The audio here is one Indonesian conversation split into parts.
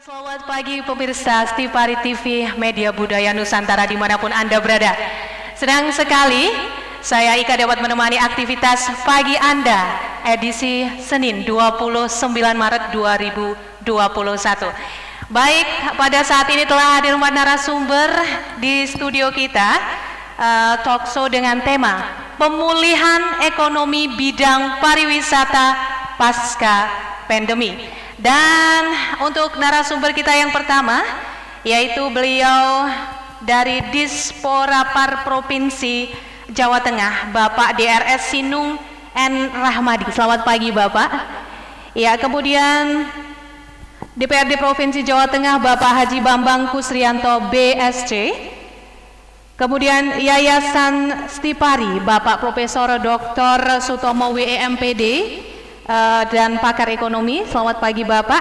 Selamat pagi pemirsa Stifari TV Media Budaya Nusantara dimanapun Anda berada. Senang sekali saya Ika dapat menemani aktivitas pagi Anda edisi Senin 29 Maret 2021. Baik, pada saat ini telah hadir narasumber di studio kita, talk show dengan tema pemulihan ekonomi bidang pariwisata pasca pandemi. Dan untuk narasumber kita yang pertama, yaitu beliau dari Disporapar Provinsi Jawa Tengah, Bapak DRS Sinung N. Rahmadi. Selamat pagi Bapak. Ya, kemudian DPRD Provinsi Jawa Tengah, Bapak Haji Bambang Kusrianto BSC. Kemudian Yayasan Stipari, Bapak Profesor Dr. Sutomo WEMPD. Dan pakar ekonomi. Selamat pagi Bapak.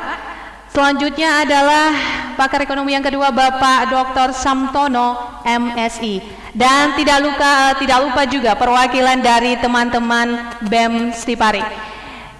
Selanjutnya adalah pakar ekonomi yang kedua, Bapak Dr. Samtono MSI. Dan tidak lupa juga perwakilan dari teman-teman BEM Stipari.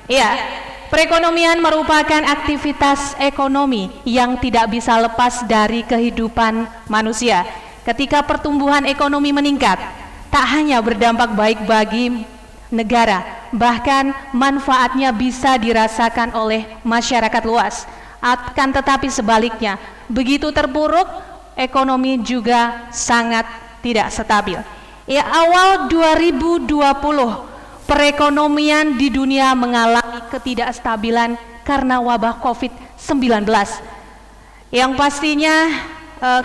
Iya, perekonomian merupakan aktivitas ekonomi yang tidak bisa lepas dari kehidupan manusia. Ketika pertumbuhan ekonomi meningkat, tak hanya berdampak baik bagi negara, bahkan manfaatnya bisa dirasakan oleh masyarakat luas. Akan tetapi sebaliknya, begitu terpuruk, ekonomi juga sangat tidak stabil. Ya, awal 2020, perekonomian di dunia mengalami ketidakstabilan karena wabah COVID-19. Yang pastinya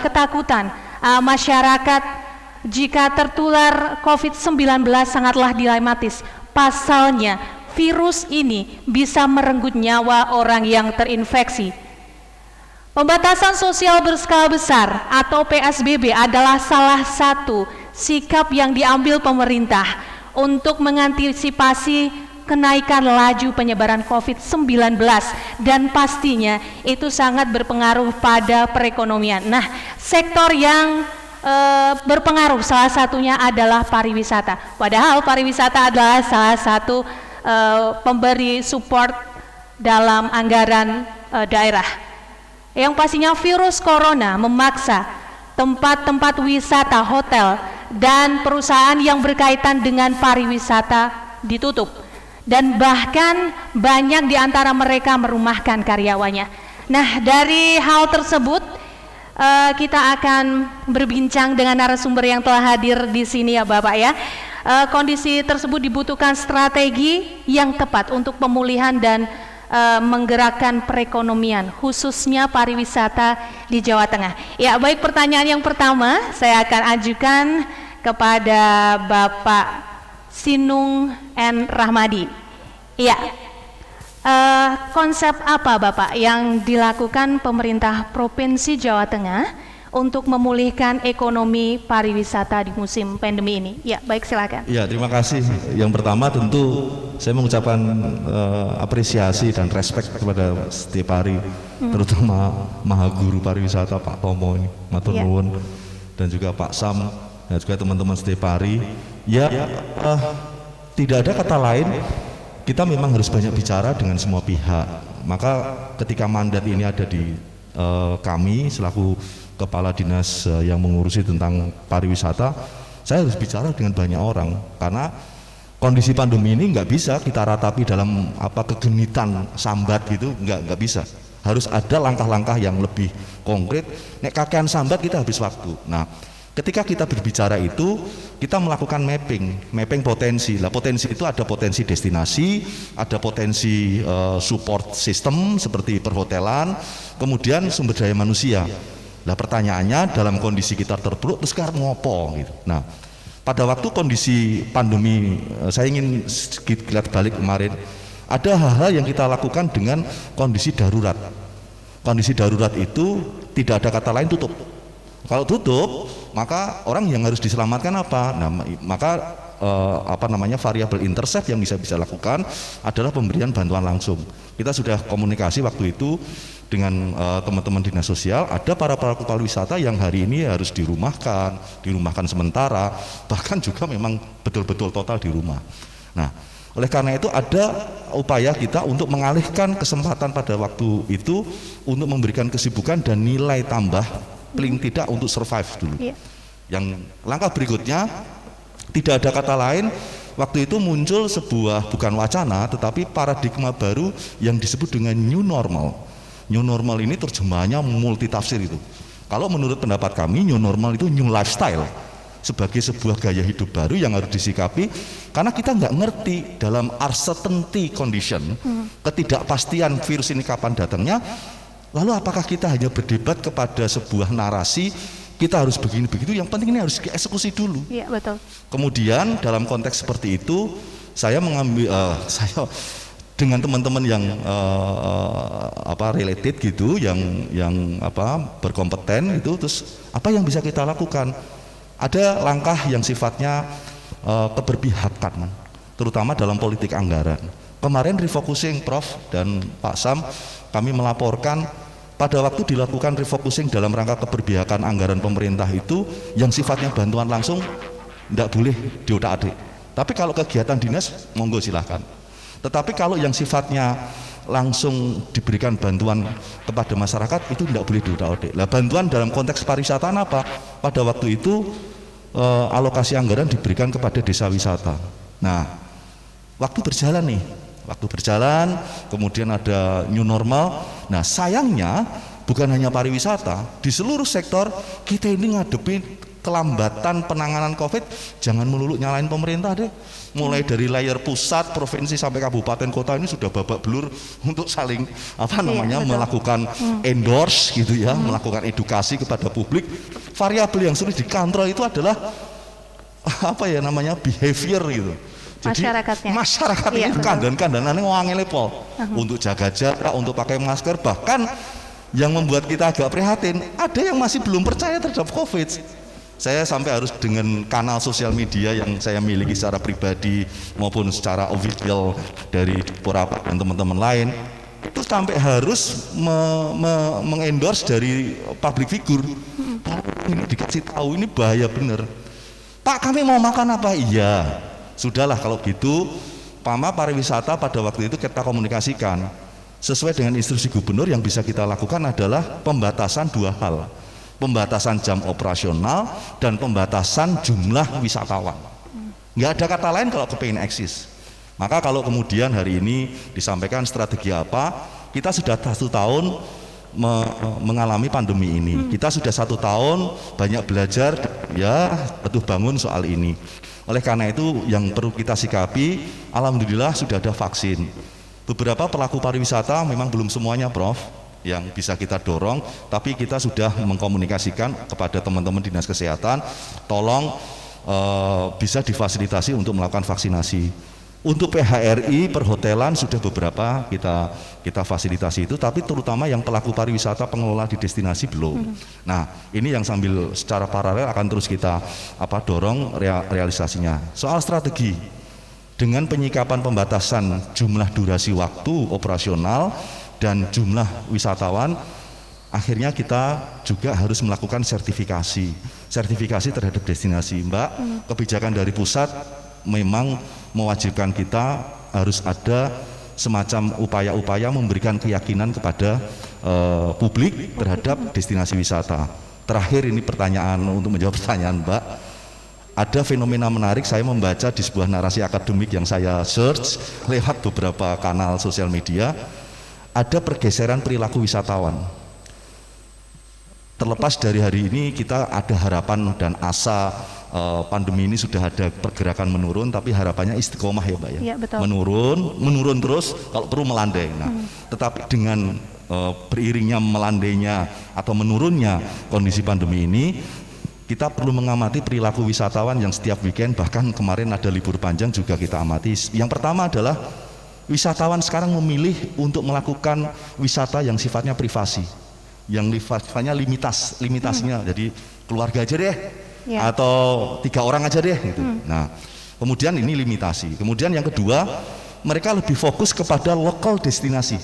ketakutan masyarakat jika tertular COVID-19 sangatlah dilematis. Pasalnya, virus ini bisa merenggut nyawa orang yang terinfeksi. Pembatasan sosial berskala besar atau PSBB adalah salah satu sikap yang diambil pemerintah untuk mengantisipasi kenaikan laju penyebaran COVID-19, dan pastinya itu sangat berpengaruh pada perekonomian. Nah, sektor yang berpengaruh salah satunya adalah pariwisata. Padahal pariwisata adalah salah satu pemberi support dalam anggaran daerah. Yang pastinya virus corona memaksa tempat-tempat wisata, hotel, dan perusahaan yang berkaitan dengan pariwisata ditutup. Dan bahkan banyak di antara mereka merumahkan karyawannya. Nah, dari hal tersebut kita akan berbincang dengan narasumber yang telah hadir di sini ya Bapak ya. Kondisi tersebut dibutuhkan strategi yang tepat untuk pemulihan dan menggerakkan perekonomian, khususnya pariwisata di Jawa Tengah. Ya, baik, pertanyaan yang pertama saya akan ajukan kepada Bapak Sinung N. Rahmadi. Ya. Konsep apa Bapak yang dilakukan pemerintah Provinsi Jawa Tengah untuk memulihkan ekonomi pariwisata di musim pandemi ini? Ya, baik, silakan. Ya, terima kasih. Yang pertama tentu saya mengucapkan apresiasi dan respect kepada Stipari, terutama Maha Guru Pariwisata Pak Tomo ini, matur nuwun, dan juga Pak Sam dan juga teman-teman Stipari. Ya, tidak ada kata lain. Kita memang harus banyak bicara dengan semua pihak. Maka ketika mandat ini ada di kami selaku kepala dinas yang mengurusi tentang pariwisata, saya harus bicara dengan banyak orang. Karena kondisi pandemi ini nggak bisa kita ratapi dalam kegenitan sambat gitu, nggak bisa. Harus ada langkah-langkah yang lebih konkret. Nek kakean sambat kita habis waktu. Nah, ketika kita berbicara itu, kita melakukan mapping potensi. Lah, potensi itu ada potensi destinasi, ada potensi support system seperti perhotelan, kemudian sumber daya manusia. Lah, pertanyaannya dalam kondisi kita terpuruk, terus sekarang ngopo gitu. Nah, pada waktu kondisi pandemi, saya ingin sedikit lihat balik kemarin, ada hal-hal yang kita lakukan dengan kondisi darurat. Kondisi darurat itu tidak ada kata lain tutup. Kalau tutup, maka orang yang harus diselamatkan apa? Nah, maka variabel intercept yang bisa lakukan adalah pemberian bantuan langsung. Kita sudah komunikasi waktu itu dengan teman-teman dinas sosial. Ada para pelaku pariwisata yang hari ini harus dirumahkan sementara, bahkan juga memang betul-betul total di rumah. Nah, Oleh karena itu ada upaya kita untuk mengalihkan kesempatan pada waktu itu untuk memberikan kesibukan dan nilai tambah paling tidak untuk survive dulu. Yang langkah berikutnya, tidak ada kata lain, waktu itu muncul sebuah bukan wacana tetapi paradigma baru yang disebut dengan new normal. New normal ini terjemahannya multitafsir itu. Kalau menurut pendapat kami, new normal itu new lifestyle, sebagai sebuah gaya hidup baru yang harus disikapi, karena kita nggak ngerti dalam uncertainty condition, ketidakpastian virus ini kapan datangnya. Lalu apakah kita hanya berdebat kepada sebuah narasi, kita harus begini begitu, yang penting ini harus dieksekusi dulu. Iya, betul. Kemudian dalam konteks seperti itu, saya mengambil saya dengan teman-teman yang related gitu, yang berkompeten itu, terus apa yang bisa kita lakukan? Ada langkah yang sifatnya keberpihakan, terutama dalam politik anggaran. Kemarin refocusing Prof dan Pak Sam, kami melaporkan pada waktu dilakukan refocusing dalam rangka keberpihakan anggaran pemerintah itu, yang sifatnya bantuan langsung tidak boleh diotak-atik. Tapi kalau kegiatan dinas, monggo silahkan. Tetapi kalau yang sifatnya langsung diberikan bantuan kepada masyarakat, itu tidak boleh diotak-atik. Lah, bantuan dalam konteks pariwisata apa? Pada waktu itu alokasi anggaran diberikan kepada desa wisata. Nah, waktu berjalan, kemudian ada new normal. Nah, sayangnya bukan hanya pariwisata, di seluruh sektor kita ini ngadepi kelambatan penanganan COVID. Jangan melulu nyalain pemerintah deh. Mulai dari layer pusat, provinsi sampai kabupaten kota ini sudah babak belur untuk saling melakukan endorse gitu ya, melakukan edukasi kepada publik. Variabel yang sulit dikontrol itu adalah behavior gitu. Jadi masyarakat ini kandan-kandanannya ngangele pol untuk jaga jarak, untuk pakai masker. Bahkan yang membuat kita agak prihatin, ada yang masih belum percaya terhadap COVID. Saya sampai harus dengan kanal sosial media yang saya miliki secara pribadi maupun secara official dari beberapa dan teman-teman lain, itu sampai harus mengendorse dari public figure. Ini dikasih tahu, ini bahaya bener. Pak, kami mau makan apa? Iya, sudahlah kalau gitu. Pama pariwisata pada waktu itu kita komunikasikan sesuai dengan instruksi gubernur. Yang bisa kita lakukan adalah pembatasan dua hal, pembatasan jam operasional dan pembatasan jumlah wisatawan. Nggak ada kata lain kalau kepengen eksis. Maka kalau kemudian hari ini disampaikan strategi apa, kita sudah 1 tahun mengalami pandemi ini. Kita sudah 1 tahun banyak belajar, ya betul bangun soal ini. Oleh karena itu yang perlu kita sikapi, alhamdulillah sudah ada vaksin. Beberapa pelaku pariwisata memang belum semuanya Prof yang bisa kita dorong, tapi kita sudah mengkomunikasikan kepada teman-teman dinas kesehatan, tolong bisa difasilitasi untuk melakukan vaksinasi. Untuk PHRI perhotelan sudah beberapa kita fasilitasi itu, tapi terutama yang pelaku pariwisata pengelola di destinasi belum. Nah, ini yang sambil secara paralel akan terus kita dorong realisasinya. Soal strategi, dengan penyikapan pembatasan jumlah durasi waktu operasional dan jumlah wisatawan, akhirnya kita juga harus melakukan sertifikasi terhadap destinasi. Mbak, kebijakan dari pusat memang mewajibkan kita harus ada semacam upaya-upaya memberikan keyakinan kepada publik terhadap destinasi wisata. Terakhir ini pertanyaan, untuk menjawab pertanyaan Mbak, ada fenomena menarik. Saya membaca di sebuah narasi akademik yang saya search lewat beberapa kanal sosial media, ada pergeseran perilaku wisatawan. Terlepas dari hari ini kita ada harapan dan asa pandemi ini sudah ada pergerakan menurun, tapi harapannya istiqomah ya Mbak ya, betul. menurun terus, kalau perlu melandai. Nah, tetapi dengan beriringnya melandainya atau menurunnya kondisi pandemi ini, kita perlu mengamati perilaku wisatawan yang setiap weekend, bahkan kemarin ada libur panjang juga kita amati. Yang pertama adalah wisatawan sekarang memilih untuk melakukan wisata yang sifatnya privasi, yang sifatnya limitasinya, jadi keluarga aja deh, atau 3 orang aja deh gitu. Nah, kemudian ini limitasi. Kemudian yang kedua, mereka lebih fokus kepada lokal destinasi.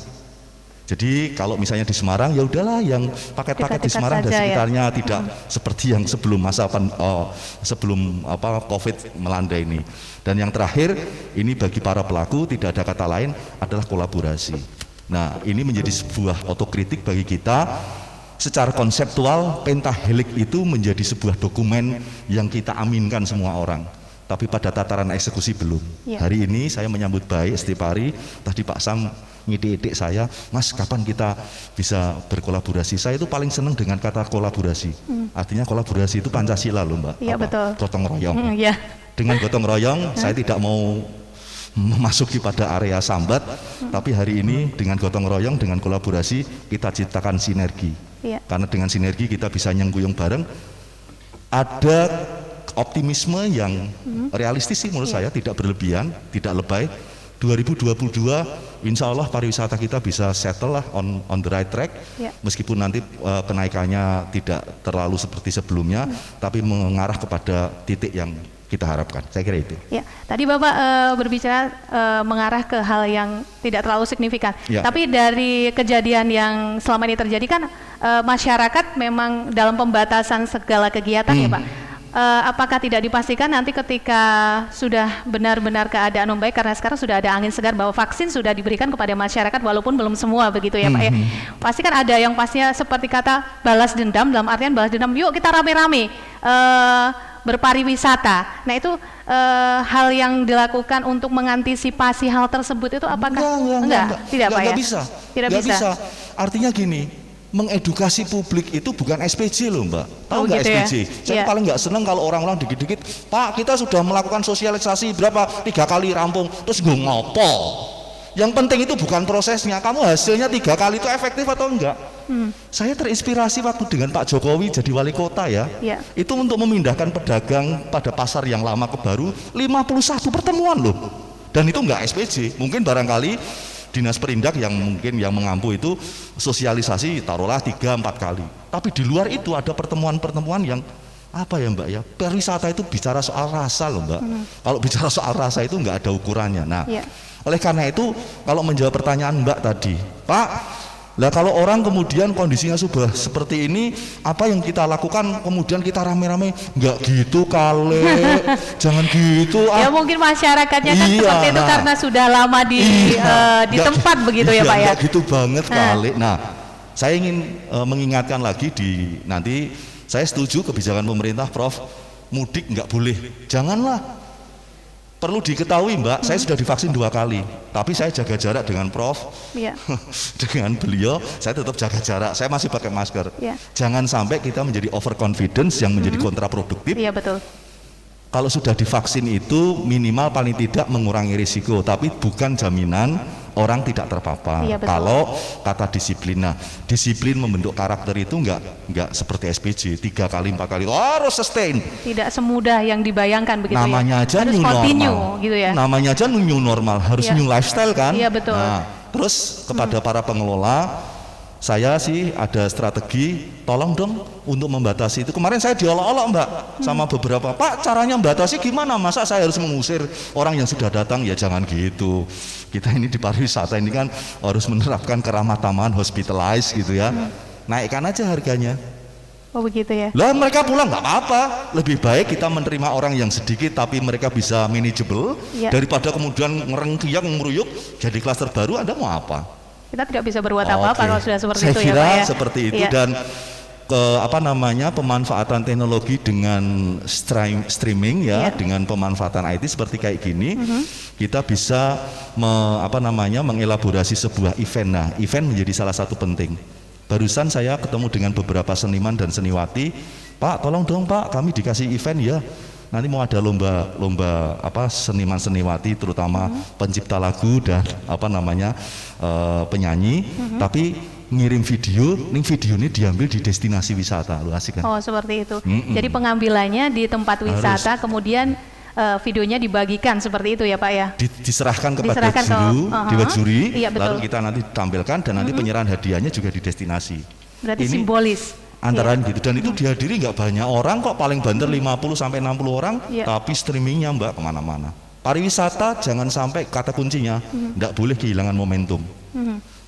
Jadi kalau misalnya di Semarang ya udahlah yang paket-paket di Semarang dan sekitarnya tidak seperti yang sebelum Covid melanda ini. Dan yang terakhir ini bagi para pelaku tidak ada kata lain adalah kolaborasi. Nah, ini menjadi sebuah otokritik bagi kita. Secara konseptual pentahelix itu menjadi sebuah dokumen yang kita aminkan semua orang. Tapi pada tataran eksekusi belum. Hari ini saya menyambut baik Stipari. Tadi Pak Sam ngidik-idik saya, Mas kapan kita bisa berkolaborasi? Saya itu paling senang dengan kata kolaborasi. Artinya kolaborasi itu Pancasila loh Mbak. Iya betul. Gotong royong. Iya. Dengan gotong royong saya tidak mau memasuki pada area sambat, tapi hari ini dengan gotong royong, dengan kolaborasi kita ciptakan sinergi. Karena dengan sinergi kita bisa nyengkuyung bareng. Ada optimisme yang realistis sih menurut saya, tidak berlebihan, tidak lebay. 2022 insya Allah pariwisata kita bisa settle lah on the right track, meskipun nanti kenaikannya tidak terlalu seperti sebelumnya, tapi mengarah kepada titik yang kita harapkan. Saya kira itu. Ya, tadi Bapak berbicara mengarah ke hal yang tidak terlalu signifikan. Tapi dari kejadian yang selama ini terjadi kan masyarakat memang dalam pembatasan segala kegiatan ya Pak. Apakah tidak dipastikan nanti ketika sudah benar-benar keadaan membaik, karena sekarang sudah ada angin segar bahwa vaksin sudah diberikan kepada masyarakat walaupun belum semua begitu ya Pak ya. Pasti kan ada yang pastinya seperti kata balas dendam, dalam artian balas dendam, yuk kita rame-rame berpariwisata. Nah itu hal yang dilakukan untuk mengantisipasi hal tersebut itu apakah? Enggak, tidak Pak ya? Tidak bisa. Artinya gini, mengedukasi publik itu bukan SPJ loh Mbak. Tahu nggak gitu SPJ? Saya paling nggak seneng kalau orang-orang dikit-dikit, Pak kita sudah melakukan sosialisasi berapa 3 kali rampung, terus gue ngopo. Yang penting itu bukan prosesnya, kamu hasilnya 3 kali itu efektif atau enggak. Saya terinspirasi waktu dengan Pak Jokowi jadi wali kota ya. Itu untuk memindahkan pedagang pada pasar yang lama ke baru, 51 pertemuan loh. Dan itu enggak SPJ, mungkin barangkali Dinas Perindak yang mungkin yang mengampu itu sosialisasi taruhlah 3-4 kali. Tapi di luar itu ada pertemuan-pertemuan yang apa ya Mbak ya, pariwisata itu bicara soal rasa loh Mbak. Kalau bicara soal rasa itu nggak ada ukurannya. Nah, oleh karena itu kalau menjawab pertanyaan Mbak tadi, Pak, lah kalau orang kemudian kondisinya sudah seperti ini, apa yang kita lakukan? Kemudian kita rame-rame, nggak gitu kali, jangan gitu. Ya mungkin masyarakatnya kan seperti itu karena sudah lama di tempat begitu ya Pak ya. Nggak gitu banget kali. Nah, saya ingin mengingatkan lagi nanti saya setuju kebijakan pemerintah Prof, mudik nggak boleh, janganlah. Perlu diketahui Mbak, saya sudah divaksin 2 kali, tapi saya jaga jarak dengan Prof, dengan beliau, saya tetap jaga jarak, saya masih pakai masker. Jangan sampai kita menjadi overconfidence yang menjadi kontraproduktif. Iya betul. Kalau sudah divaksin itu minimal paling tidak mengurangi risiko, tapi bukan jaminan orang tidak terpapar. Kalau kata disiplin, nah disiplin membentuk karakter itu enggak seperti SPJ 3 kali 4 kali harus sustain. Tidak semudah yang dibayangkan begitu. Namanya aja harus new continue, normal. Gitu ya. Namanya aja new normal, harus new lifestyle kan. Iya betul. Nah, terus kepada para pengelola, saya sih ada strategi, tolong dong untuk membatasi itu. Kemarin saya diolok-olok Mbak sama beberapa, Pak caranya membatasi gimana? Masa saya harus mengusir orang yang sudah datang? Ya jangan gitu. Kita ini di pariwisata ini kan harus menerapkan keramah tamahan, hospitalize gitu ya. Naikkan aja harganya. Oh begitu ya. Lah mereka pulang nggak apa-apa. Lebih baik kita menerima orang yang sedikit tapi mereka bisa manageable daripada kemudian ngerengkiak meruyuk jadi klaster baru. Anda mau apa? Kita tidak bisa berbuat apa-apa kalau sudah seperti itu ya Pak ya. Saya kira seperti itu dan pemanfaatan teknologi dengan streaming ya, dengan pemanfaatan IT seperti kayak gini, kita bisa mengelaborasi sebuah event. Nah, event menjadi salah satu penting. Barusan saya ketemu dengan beberapa seniman dan seniwati, Pak, tolong dong Pak, kami dikasih event ya. Nanti mau ada lomba seniman seniwati terutama pencipta lagu dan penyanyi, tapi ngirim video, video ini diambil di destinasi wisata, lu asik kan? Oh seperti itu. Jadi pengambilannya di tempat wisata, kemudian videonya dibagikan seperti itu ya Pak ya? Diserahkan kepada juri, lalu kita nanti tampilkan dan nanti penyerahan hadiahnya juga di destinasi. Berarti ini simbolis. Antara gitu, dan itu dihadiri nggak banyak orang kok, paling banter 50 sampai 60 orang, tapi streamingnya Mbak kemana-mana. Pariwisata jangan sampai, kata kuncinya nggak boleh kehilangan momentum.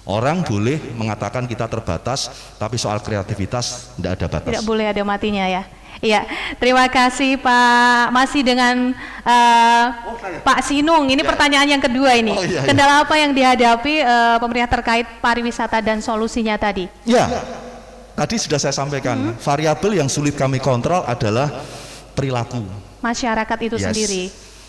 Orang boleh mengatakan kita terbatas, tapi soal kreativitas tidak ada batas. Tidak boleh ada matinya ya. Iya, terima kasih Pak. Masih dengan Pak Sinung. Ini pertanyaan yang kedua ini. Kendala apa yang dihadapi pemerintah terkait pariwisata dan solusinya tadi? Ya, tadi sudah saya sampaikan. Variabel yang sulit kami kontrol adalah perilaku masyarakat itu sendiri.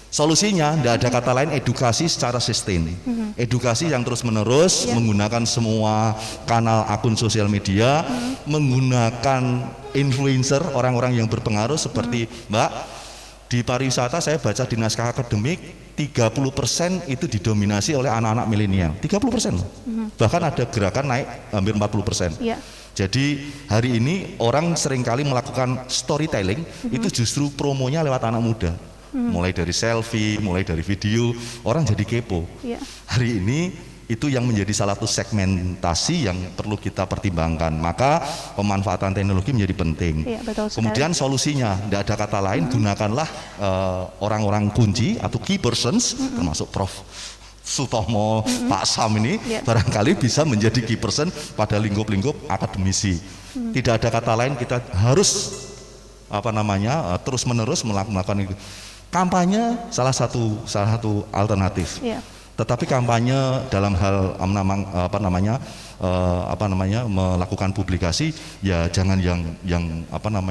Solusinya tidak ada kata lain, edukasi secara sustain. Edukasi yang terus menerus menggunakan semua kanal akun sosial media, menggunakan influencer, orang-orang yang berpengaruh seperti Mbak. Di pariwisata saya baca di naskah akademik 30% itu didominasi oleh anak-anak milenial. 30% loh. Bahkan ada gerakan naik hampir 40%. Jadi hari ini orang seringkali melakukan storytelling, itu justru promonya lewat anak muda. Mulai dari selfie, mulai dari video, orang jadi kepo. Hari ini itu yang menjadi salah satu segmentasi yang perlu kita pertimbangkan. Maka pemanfaatan teknologi menjadi penting. Betul sekali. Kemudian solusinya, tidak ada kata lain, gunakanlah orang-orang kunci atau key persons, termasuk Prof. Sutomo, Pak Sam ini barangkali bisa menjadi key person pada lingkup-lingkup akademisi. Tidak ada kata lain, kita harus terus-menerus melakukan itu. Kampanye salah satu alternatif. Tetapi kampanye dalam hal melakukan publikasi ya jangan yang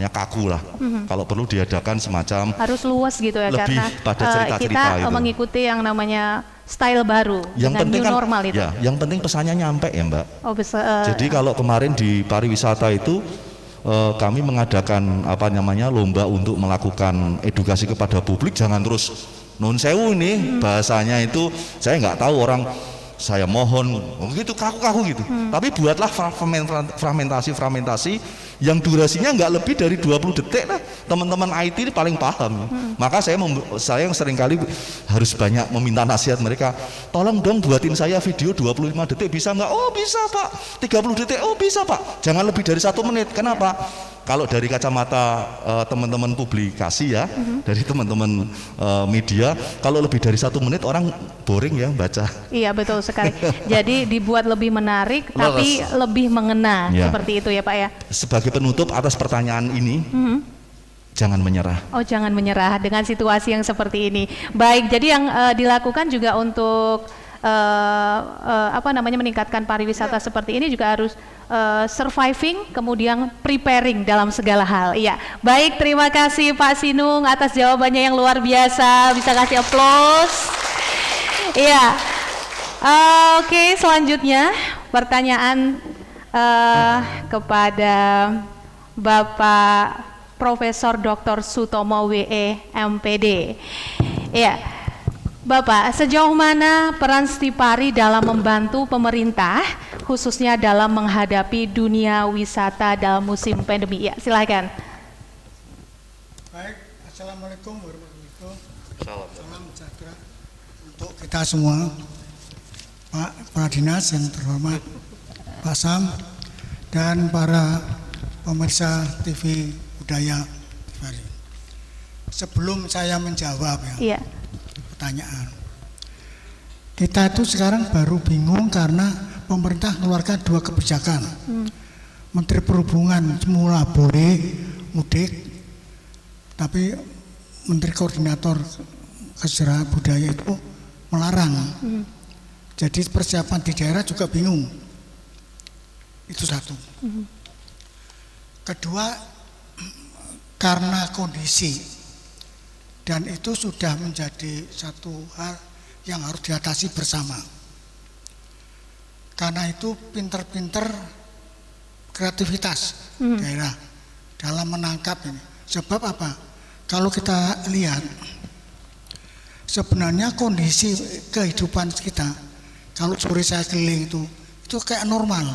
kaku lah. Kalau perlu diadakan semacam harus luas gitu ya, lebih karena pada cerita-cerita kita itu mengikuti yang namanya style baru yang dengan new normal itu. Ya, yang penting pesannya nyampe ya Mbak. Jadi kalau kemarin di pariwisata itu kami mengadakan lomba untuk melakukan edukasi kepada publik, jangan terus nun sewu ini bahasanya itu saya nggak tahu orang, saya mohon gitu kaku-kaku gitu. Tapi buatlah fragmentasi yang durasinya nggak lebih dari 20 detik lah. Teman-teman IT ini paling paham. Maka saya yang seringkali harus banyak meminta nasihat mereka, tolong dong buatin saya video 25 detik bisa nggak? Oh bisa Pak. 30 detik, oh bisa Pak. Jangan lebih dari 1 menit. Kenapa? Kalau dari kacamata teman-teman publikasi ya, dari teman-teman media, kalau lebih dari 1 menit orang boring ya baca. Iya betul sekali. Jadi dibuat lebih menarik, tapi lebih mengena seperti itu ya Pak ya. Sebagai penutup atas pertanyaan ini, jangan menyerah. Oh jangan menyerah dengan situasi yang seperti ini. Baik, jadi yang dilakukan juga untuk meningkatkan pariwisata seperti ini juga harus surviving, kemudian preparing dalam segala hal. Iya, baik, terima kasih Pak Sinung atas jawabannya yang luar biasa. Bisa kasih aplaus. Iya, oke, selanjutnya pertanyaan kepada Bapak Profesor Dr. Sutomo WE MPD. Iya. Bapak, sejauh mana peran Stipari dalam membantu pemerintah, khususnya dalam menghadapi dunia wisata dalam musim pandemi? Ya, silakan. Baik, Assalamualaikum warahmatullahi wabarakatuh. Salam sejahtera untuk kita semua, Pak Kepala Dinas yang terhormat, Pak Sam, dan para pemirsa TV Budaya. Sebelum saya menjawab pertanyaan, kita itu sekarang baru bingung karena pemerintah mengeluarkan 2 kebijakan. Menteri Perhubungan semula boleh mudik, tapi Menteri Koordinator Kesejahteraan Budaya itu melarang. Jadi persiapan di daerah juga bingung. Itu satu. Kedua, karena kondisi, dan itu sudah menjadi satu hal yang harus diatasi bersama. Karena itu pinter-pinter kreativitas daerah dalam menangkap ini. Sebab apa? Kalau kita lihat sebenarnya kondisi kehidupan kita, kalau sore saya keliling itu kayak normal.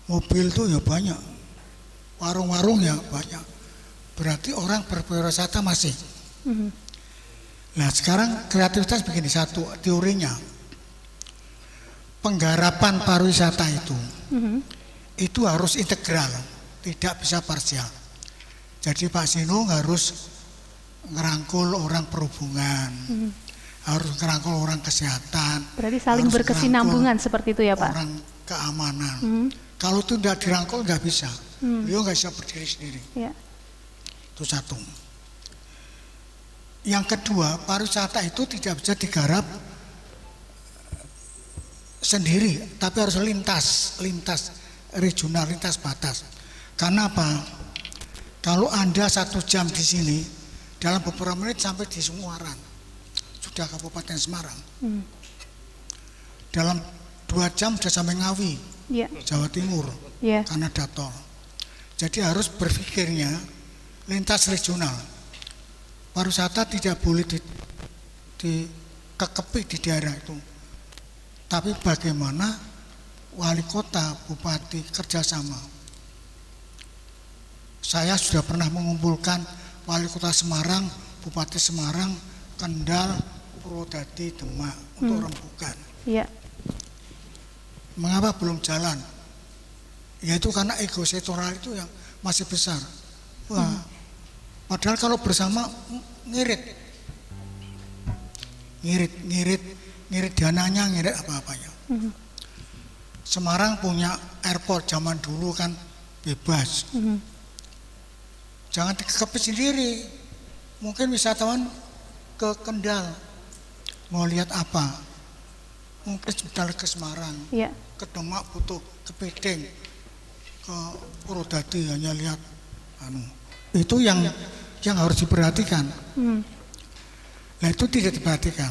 Mobil itu ya banyak, warung-warung ya banyak. Berarti orang berpariwisata masih. Nah sekarang kreativitas begini, satu teorinya, penggarapan pariwisata itu harus integral, tidak bisa parsial. Jadi Pak Sinung harus ngerangkul orang perhubungan, harus ngerangkul orang kesehatan. Berarti saling harus berkesinambungan ngerangkul seperti itu ya Pak? orang keamanan. Kalau itu tidak dirangkul nggak bisa. Beliau nggak bisa berdiri sendiri. Ya. Itu satu. Yang kedua, pariwisata itu tidak bisa digarap sendiri, tapi harus lintas regional, lintas batas. Karena apa? Kalau Anda 1 jam di sini, dalam beberapa menit sampai di Semarang, sudah Kabupaten Semarang. Dalam 2 jam sudah sampai Ngawi, Ya. Jawa Timur, Ya. karena ada tol. Jadi harus berpikirnya lintas regional. Pariwisata tidak boleh dikekepi di daerah itu. Tapi bagaimana wali kota, bupati kerjasama. Saya sudah pernah mengumpulkan wali kota Semarang, bupati Semarang, Kendal, Purwodadi, Demak untuk rembukan. Ya. Mengapa belum jalan? Yaitu karena ego sektoral itu yang masih besar. Wah, padahal kalau bersama ngirit dananya, ngirit apa-apanya. Semarang punya airport zaman dulu kan bebas. Jangan dikekepi sendiri. Mungkin wisatawan ke Kendal mau lihat apa? Mungkin sebentar ke Semarang, Ya. ke Demak butuh ke Pedeng, ke Purwodadi hanya lihat itu yang harus diperhatikan. Nah itu tidak diperhatikan.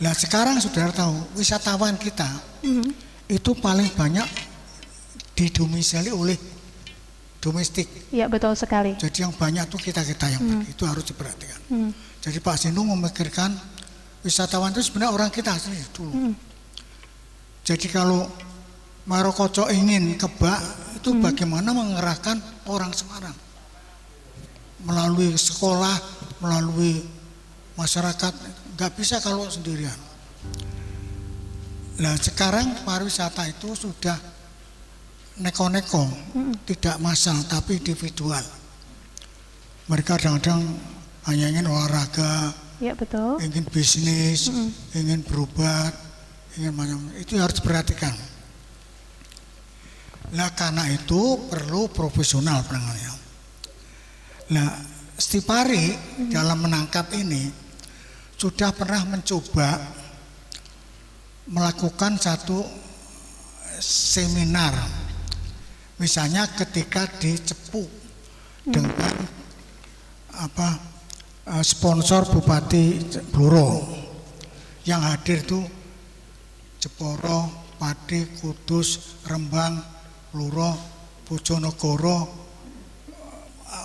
Nah sekarang saudara tahu wisatawan kita itu paling banyak didomisili oleh domestik. Ya, betul sekali. Jadi yang banyak tuh kita yang pergi, itu harus diperhatikan. Jadi Pak Sindung memikirkan wisatawan itu sebenarnya orang kita sendiri dulu. Jadi kalau Marokoco ingin ke Bak, itu bagaimana mengerahkan orang Semarang melalui sekolah, melalui masyarakat, nggak bisa kalau sendirian. Nah sekarang pariwisata itu sudah neko-neko, tidak massal tapi individual. Mereka kadang-kadang hanya ingin olahraga, Ya, betul. ingin bisnis, ingin berobat, ingin macam itu harus diperhatikan. Nah karena itu perlu profesional penanganannya. Nah Stipari dalam menangkap ini sudah pernah mencoba melakukan satu seminar, misalnya ketika di Cepu dengan sponsor Bupati Blora, yang hadir itu Jeporo, Pati, Kudus, Rembang, Blora, Bojonegoro,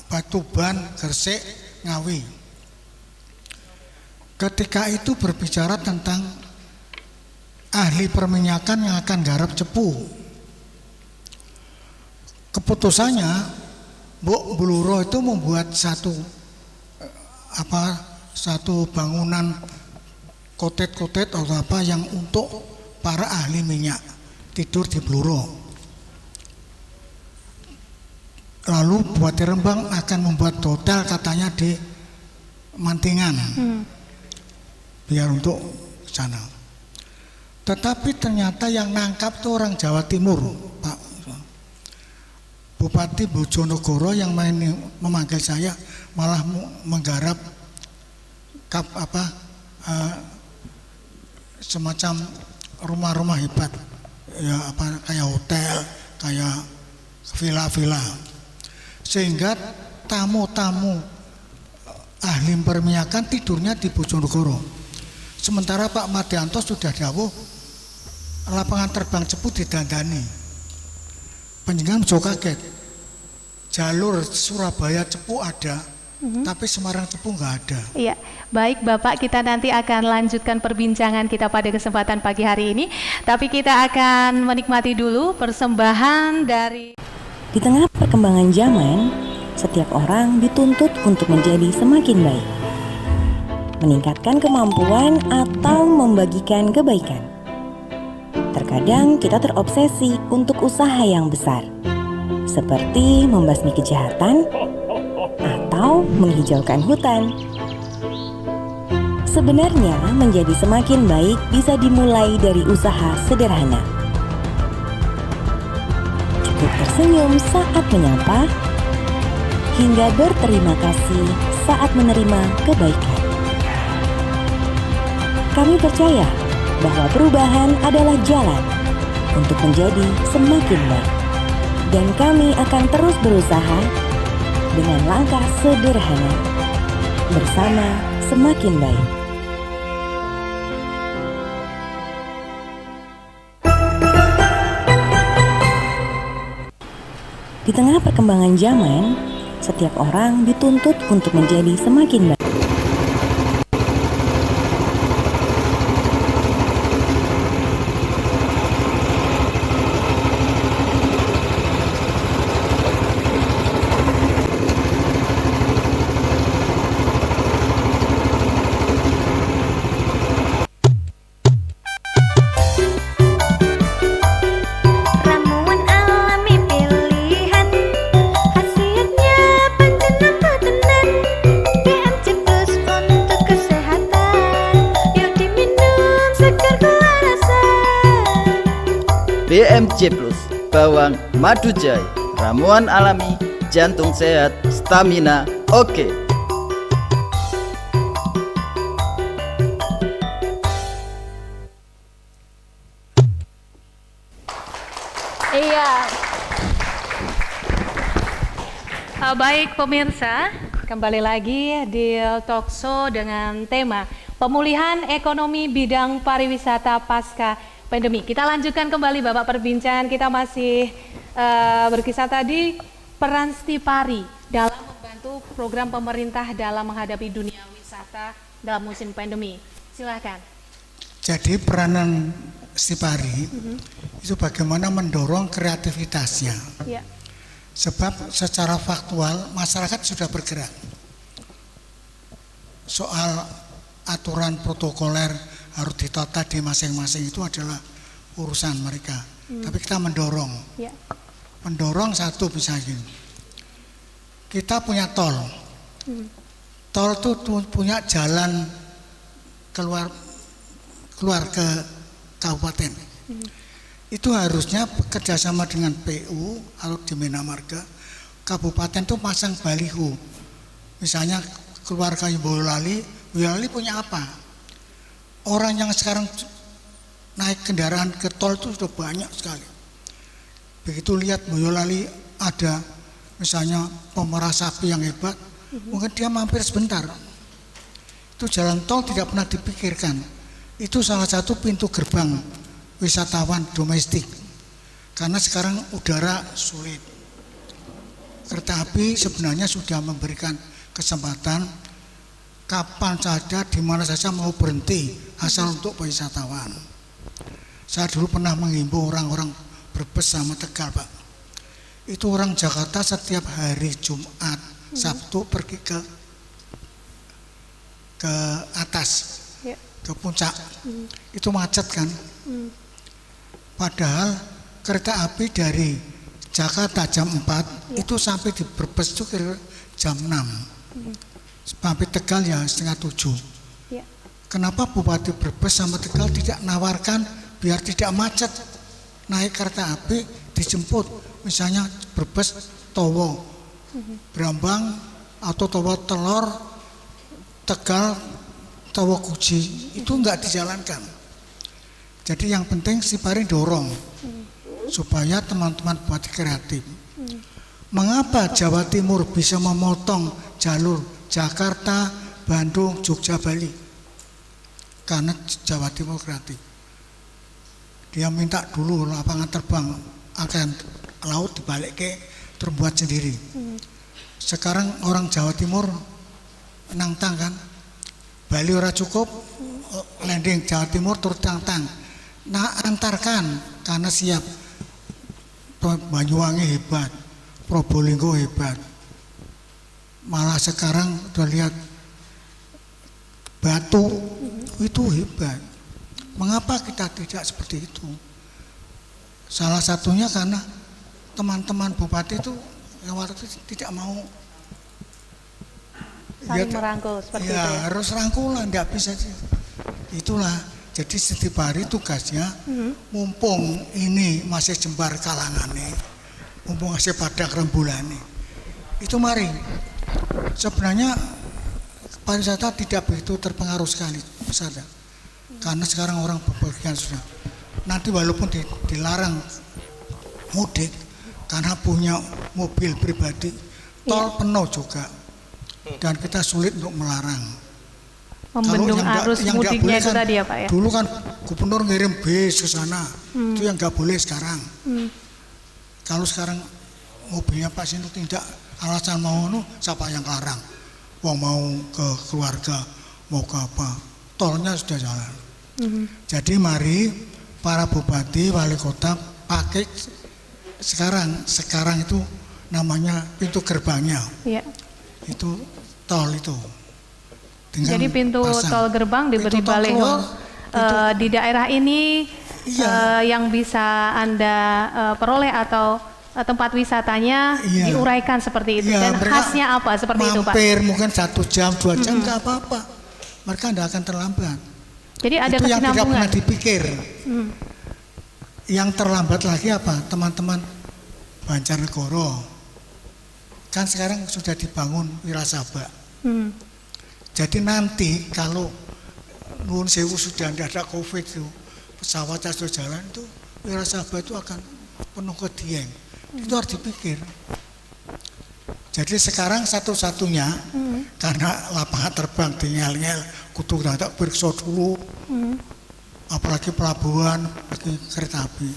Batuban, Gresik, Ngawi. Ketika itu berbicara tentang ahli perminyakan yang akan garap Cepu. Keputusannya Mbok Blora itu membuat satu bangunan kotet-kotet atau apa yang untuk para ahli minyak tidur di Blora. Lalu Bupati Rembang akan membuat hotel katanya di Mantingan, biar untuk sana. Tetapi ternyata yang nangkap itu orang Jawa Timur, Pak. Bupati Bojonegoro yang memanggil saya malah menggarap semacam rumah-rumah hebat, ya kayak hotel, kayak villa-villa. Sehingga tamu-tamu ahli perminyakan tidurnya di Bojonegoro. Sementara Pak Madianto sudah dawuh lapangan terbang Cepu didandani. Panjenengan bisa kaget. Jalur Surabaya Cepu ada, tapi Semarang Cepu nggak ada. Iya, baik Bapak, kita nanti akan lanjutkan perbincangan kita pada kesempatan pagi hari ini. Tapi kita akan menikmati dulu persembahan dari... Di tengah perkembangan zaman, setiap orang dituntut untuk menjadi semakin baik, meningkatkan kemampuan atau membagikan kebaikan. Terkadang kita terobsesi untuk usaha yang besar, seperti membasmi kejahatan atau menghijaukan hutan. Sebenarnya menjadi semakin baik bisa dimulai dari usaha sederhana. Cukup tersenyum saat menyapa, hingga berterima kasih saat menerima kebaikan. Kami percaya bahwa perubahan adalah jalan untuk menjadi semakin baik. Dan kami akan terus berusaha dengan langkah sederhana bersama semakin baik. Di tengah perkembangan zaman, setiap orang dituntut untuk menjadi semakin baik. Ramuan alami pilihan, khasiatnya panjang tenan. BMC Plus untuk kesehatan, yuk diminum segar kewarasan. BMC Plus, bawang madu jahe, ramuan alami, jantung sehat, stamina oke. Iya. Baik pemirsa, kembali lagi di Talkshow dengan tema pemulihan ekonomi bidang pariwisata pasca pandemi. Kita lanjutkan kembali Bapak perbincangan kita masih berkisah tadi peran Stipari dalam membantu program pemerintah dalam menghadapi dunia wisata dalam musim pandemi. Silakan. Jadi peranan Stipari itu bagaimana mendorong kreativitasnya. Ya. Sebab secara faktual masyarakat sudah bergerak. Soal aturan protokoler harus ditata di masing-masing itu adalah urusan mereka. Tapi kita mendorong. Ya. Mendorong satu misalnya. Kita punya tol. Tol itu punya jalan keluar ke kabupaten. Itu harusnya kerjasama dengan PU atau di Menamarga, kabupaten itu pasang baliho. Misalnya keluarga Boyolali punya apa? Orang yang sekarang naik kendaraan ke tol itu sudah banyak sekali. Begitu lihat Boyolali ada misalnya pemerah sapi yang hebat, mungkin dia mampir sebentar. Itu jalan tol tidak pernah dipikirkan. Itu salah satu pintu gerbang wisatawan domestik, karena sekarang udara sulit. Kereta api sebenarnya sudah memberikan kesempatan kapan saja, di mana saja mau berhenti asal untuk wisatawan. Saya dulu pernah menghimbau orang-orang Brebes sama Tegal, Pak. Itu orang Jakarta setiap hari Jumat, Sabtu pergi ke atas, ke puncak. Itu macet kan? Padahal kereta api dari Jakarta jam 4 itu sampai di Brebes itu kira jam 6. Sampai Tegal ya setengah 7. Kenapa Bupati Brebes sama Tegal tidak nawarkan biar tidak macet, naik kereta api dijemput, misalnya Brebes Towo, Brambang atau Towo Telor, Tegal Towo Guji, itu enggak dijalankan. Jadi yang penting Stipari dorong supaya teman-teman buat kreatif. Mengapa Jawa Timur bisa memotong jalur Jakarta, Bandung, Jogja, Bali? Karena Jawa Timur kreatif. Dia minta dulu lapangan terbang akan laut dibalik ke terbuat sendiri. Sekarang orang Jawa Timur nantang kan, Bali ora cukup, landing Jawa Timur terus tantang. Nah antarkan karena siap. Banyuwangi hebat, Probolinggo hebat. Malah sekarang udah lihat Batu itu hebat. Mengapa kita tidak seperti itu? Salah satunya karena teman-teman bupati itu yang waktu itu tidak mau saling merangkul seperti itu ya. ya. Harus rangkulan, nggak bisa sih. Itulah. Jadi setiap hari tugasnya, mumpung ini masih jembar kalangannya, mumpung masih pada rembulannya, itu mari. Sebenarnya pariwisata tidak begitu terpengaruh sekali, besar. Karena sekarang orang bepergian sudah. Nanti walaupun dilarang mudik, karena punya mobil pribadi, tol penuh juga. Dan kita sulit untuk melarang. Membendung arus yang nggak mudiknya boleh itu kan, tadi ya Pak ya. dulu kan gubernur ngirim bis ke sana, itu yang nggak boleh sekarang. Kalau sekarang mobilnya Pak Sintu tidak alasan mau siapa yang larang? Wong mau ke keluarga, mau ke apa? Tolnya sudah jalan. Jadi mari para bupati, wali kota pakai sekarang itu namanya pintu gerbangnya. Iya. Itu tol itu. Dengan Jadi pintu tol gerbang diberi Pintu tol baleho keluar. di daerah ini yang bisa Anda peroleh atau tempat wisatanya diuraikan seperti itu. Dan khasnya apa seperti itu Pak? Mampir mungkin 1 jam, 2 jam nggak apa-apa. Mereka tidak akan terlambat. Jadi ada itu yang tidak kesinambungan. pernah dipikir. Yang terlambat lagi apa? Teman-teman Banjarnegara. Kan sekarang sudah dibangun Wirasaba. Jadi nanti kalau Nuwun Sewu sudah tidak ada COVID itu, pesawatnya sudah jalan itu, Wirasaba itu akan penuh ke Dieng. Itu harus dipikir. Jadi sekarang satu-satunya karena lapangan terbang tinggal-tinggal kudu tak periksa dulu, apalagi pelabuhan, apalagi kereta api.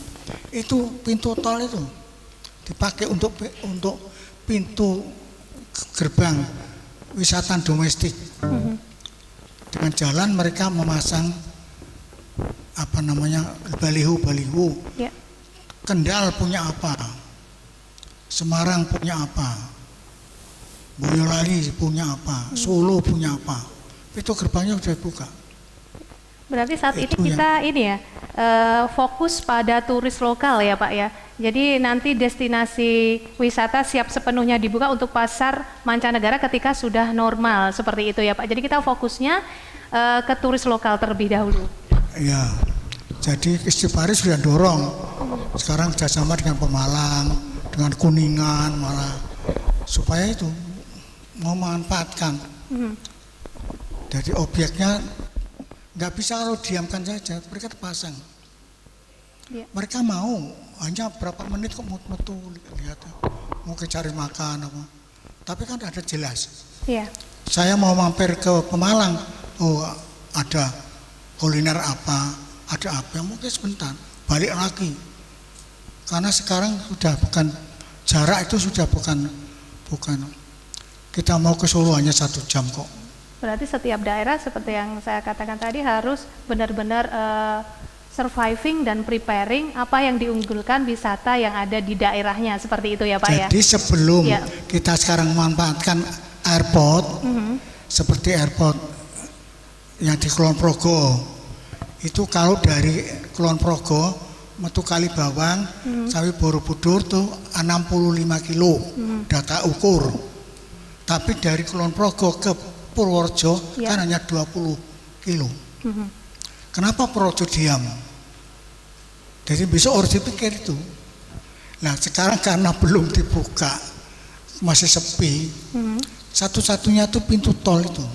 Itu pintu tol itu dipakai untuk pintu gerbang wisata domestik. Dengan jalan mereka memasang baliho. Ya. Kendal punya apa? Semarang punya apa? Boyolali punya apa? Solo punya apa? Itu gerbangnya sudah buka. Berarti saat ini Itu kita fokus pada turis lokal ya Pak ya. Jadi nanti destinasi wisata siap sepenuhnya dibuka untuk pasar mancanegara ketika sudah normal seperti itu ya Pak. Jadi kita fokusnya ke turis lokal terlebih dahulu. Ya, jadi Istighfari sudah dorong. Sekarang kerjasama dengan Pemalang, dengan Kuningan malah supaya itu memanfaatkan. Jadi objeknya nggak bisa kalau diamkan saja, mereka terpasang. Ya. Mereka mau hanya berapa menit kok metu lihat, mau cari makan apa. Tapi kan ada jelas. Iya. Saya mau mampir ke Pemalang, oh ada kuliner apa, ada apa, mungkin sebentar, balik lagi. Karena sekarang sudah bukan jarak itu sudah bukan kita mau ke Solo hanya 1 jam kok. Berarti setiap daerah seperti yang saya katakan tadi harus benar-benar surviving dan preparing apa yang diunggulkan wisata yang ada di daerahnya seperti itu ya Pak ya. Jadi sebelum Ya. kita sekarang memanfaatkan airport seperti airport yang di Kulon Progo, itu kalau dari Kulon Progo metu Kalibawang sampai Borobudur tuh 65 kilo data ukur. Tapi dari Kulon Progo ke Purworejo kan hanya 20 kilo. Kenapa Purworejo diam? Jadi besok harus dipikir itu. Nah sekarang karena belum dibuka, masih sepi, satu-satunya tuh pintu tol itu,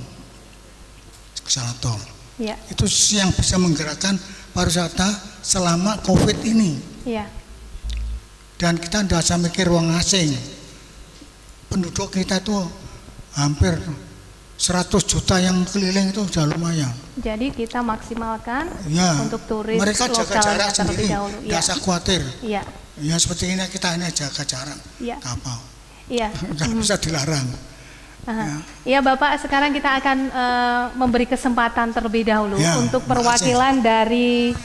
jalan tol. Ya. Itu yang bisa menggerakkan pariwisata selama COVID ini. Ya. Dan kita tidak usah mikir uang asing. Penduduk kita itu hampir 100 juta yang keliling itu sudah lumayan. Jadi kita maksimalkan Ya, untuk turis mereka jaga lokalnya jarak terlebih sendiri, dahulu. nggak usah khawatir. Iya. Ya seperti ini kita ini jaga jarak Iya. kapal, Iya. nggak bisa dilarang. Aha. Iya Bapak, sekarang kita akan memberi kesempatan terlebih dahulu Ya, untuk makasih. perwakilan dari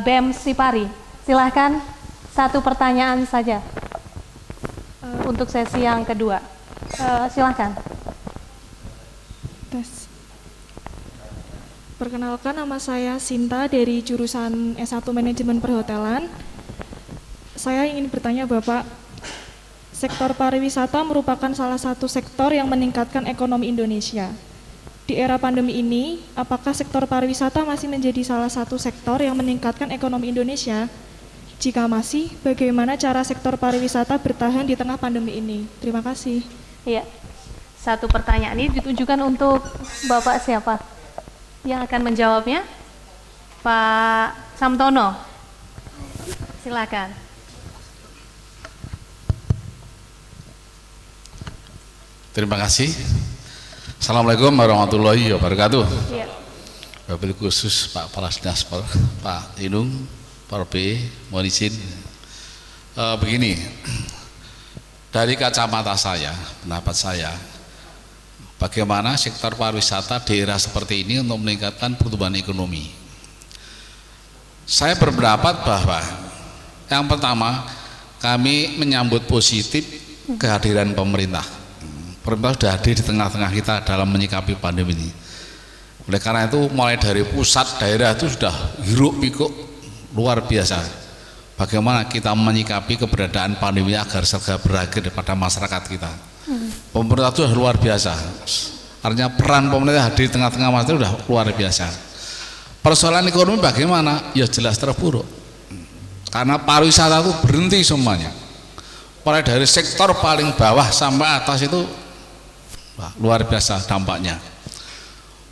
BEM Sipari. Silahkan 1 pertanyaan saja untuk sesi yang kedua. Silahkan. Tes. Perkenalkan, nama saya Sinta dari jurusan S1 Manajemen Perhotelan. Saya ingin bertanya Bapak, sektor pariwisata merupakan salah satu sektor yang meningkatkan ekonomi Indonesia. Di era pandemi ini, apakah sektor pariwisata masih menjadi salah satu sektor yang meningkatkan ekonomi Indonesia? Jika masih, bagaimana cara sektor pariwisata bertahan di tengah pandemi ini? Terima kasih. Iya. Satu pertanyaan ini ditujukan untuk Bapak siapa yang akan menjawabnya? Pak Samtono. Silakan. Terima kasih. Assalamualaikum warahmatullahi wabarakatuh. Iya. Wabil khusus Pak Kepala Dinas, Pak Inung, Pak B, mohon izin. Begini, dari kacamata saya, pendapat saya, bagaimana sektor pariwisata di era seperti ini untuk meningkatkan pertumbuhan ekonomi. Saya berpendapat bahwa yang pertama, kami menyambut positif kehadiran pemerintah. Pemerintah sudah hadir di tengah-tengah kita dalam menyikapi pandemi ini. Oleh karena itu mulai dari pusat daerah itu sudah hiruk pikuk luar biasa. Bagaimana kita menyikapi keberadaan pandemi agar segera berakhir pada masyarakat kita. Pemerintah itu sudah luar biasa. Artinya peran pemerintah hadir di tengah-tengah masyarakat sudah luar biasa. Persoalan ekonomi bagaimana? Ya jelas terpuruk. Karena pariwisata itu berhenti semuanya. Mulai dari sektor paling bawah sampai atas itu luar biasa dampaknya.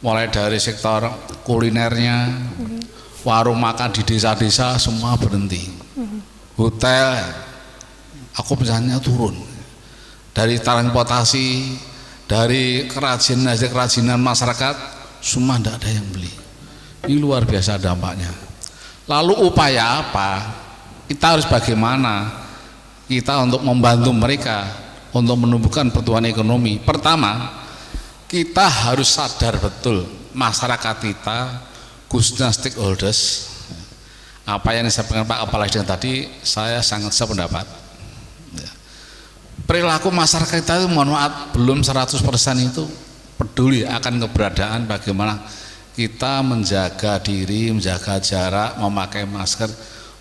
Mulai dari sektor kulinernya, warung makan di desa-desa semua berhenti. Hotel, aku misalnya turun. Dari transportasi, dari kerajinan masyarakat, semua tidak ada yang beli. Ini luar biasa dampaknya. Lalu upaya apa? Kita harus bagaimana kita untuk membantu mereka untuk menumbuhkan pertumbuhan ekonomi. Pertama, kita harus sadar betul masyarakat kita, khususnya stakeholders. Apa yang disampaikan Pak Kepala Dinas tadi, saya sangat sependapat. Perilaku masyarakat kita itu mohon maaf belum 100% itu peduli akan keberadaan bagaimana kita menjaga diri, menjaga jarak, memakai masker,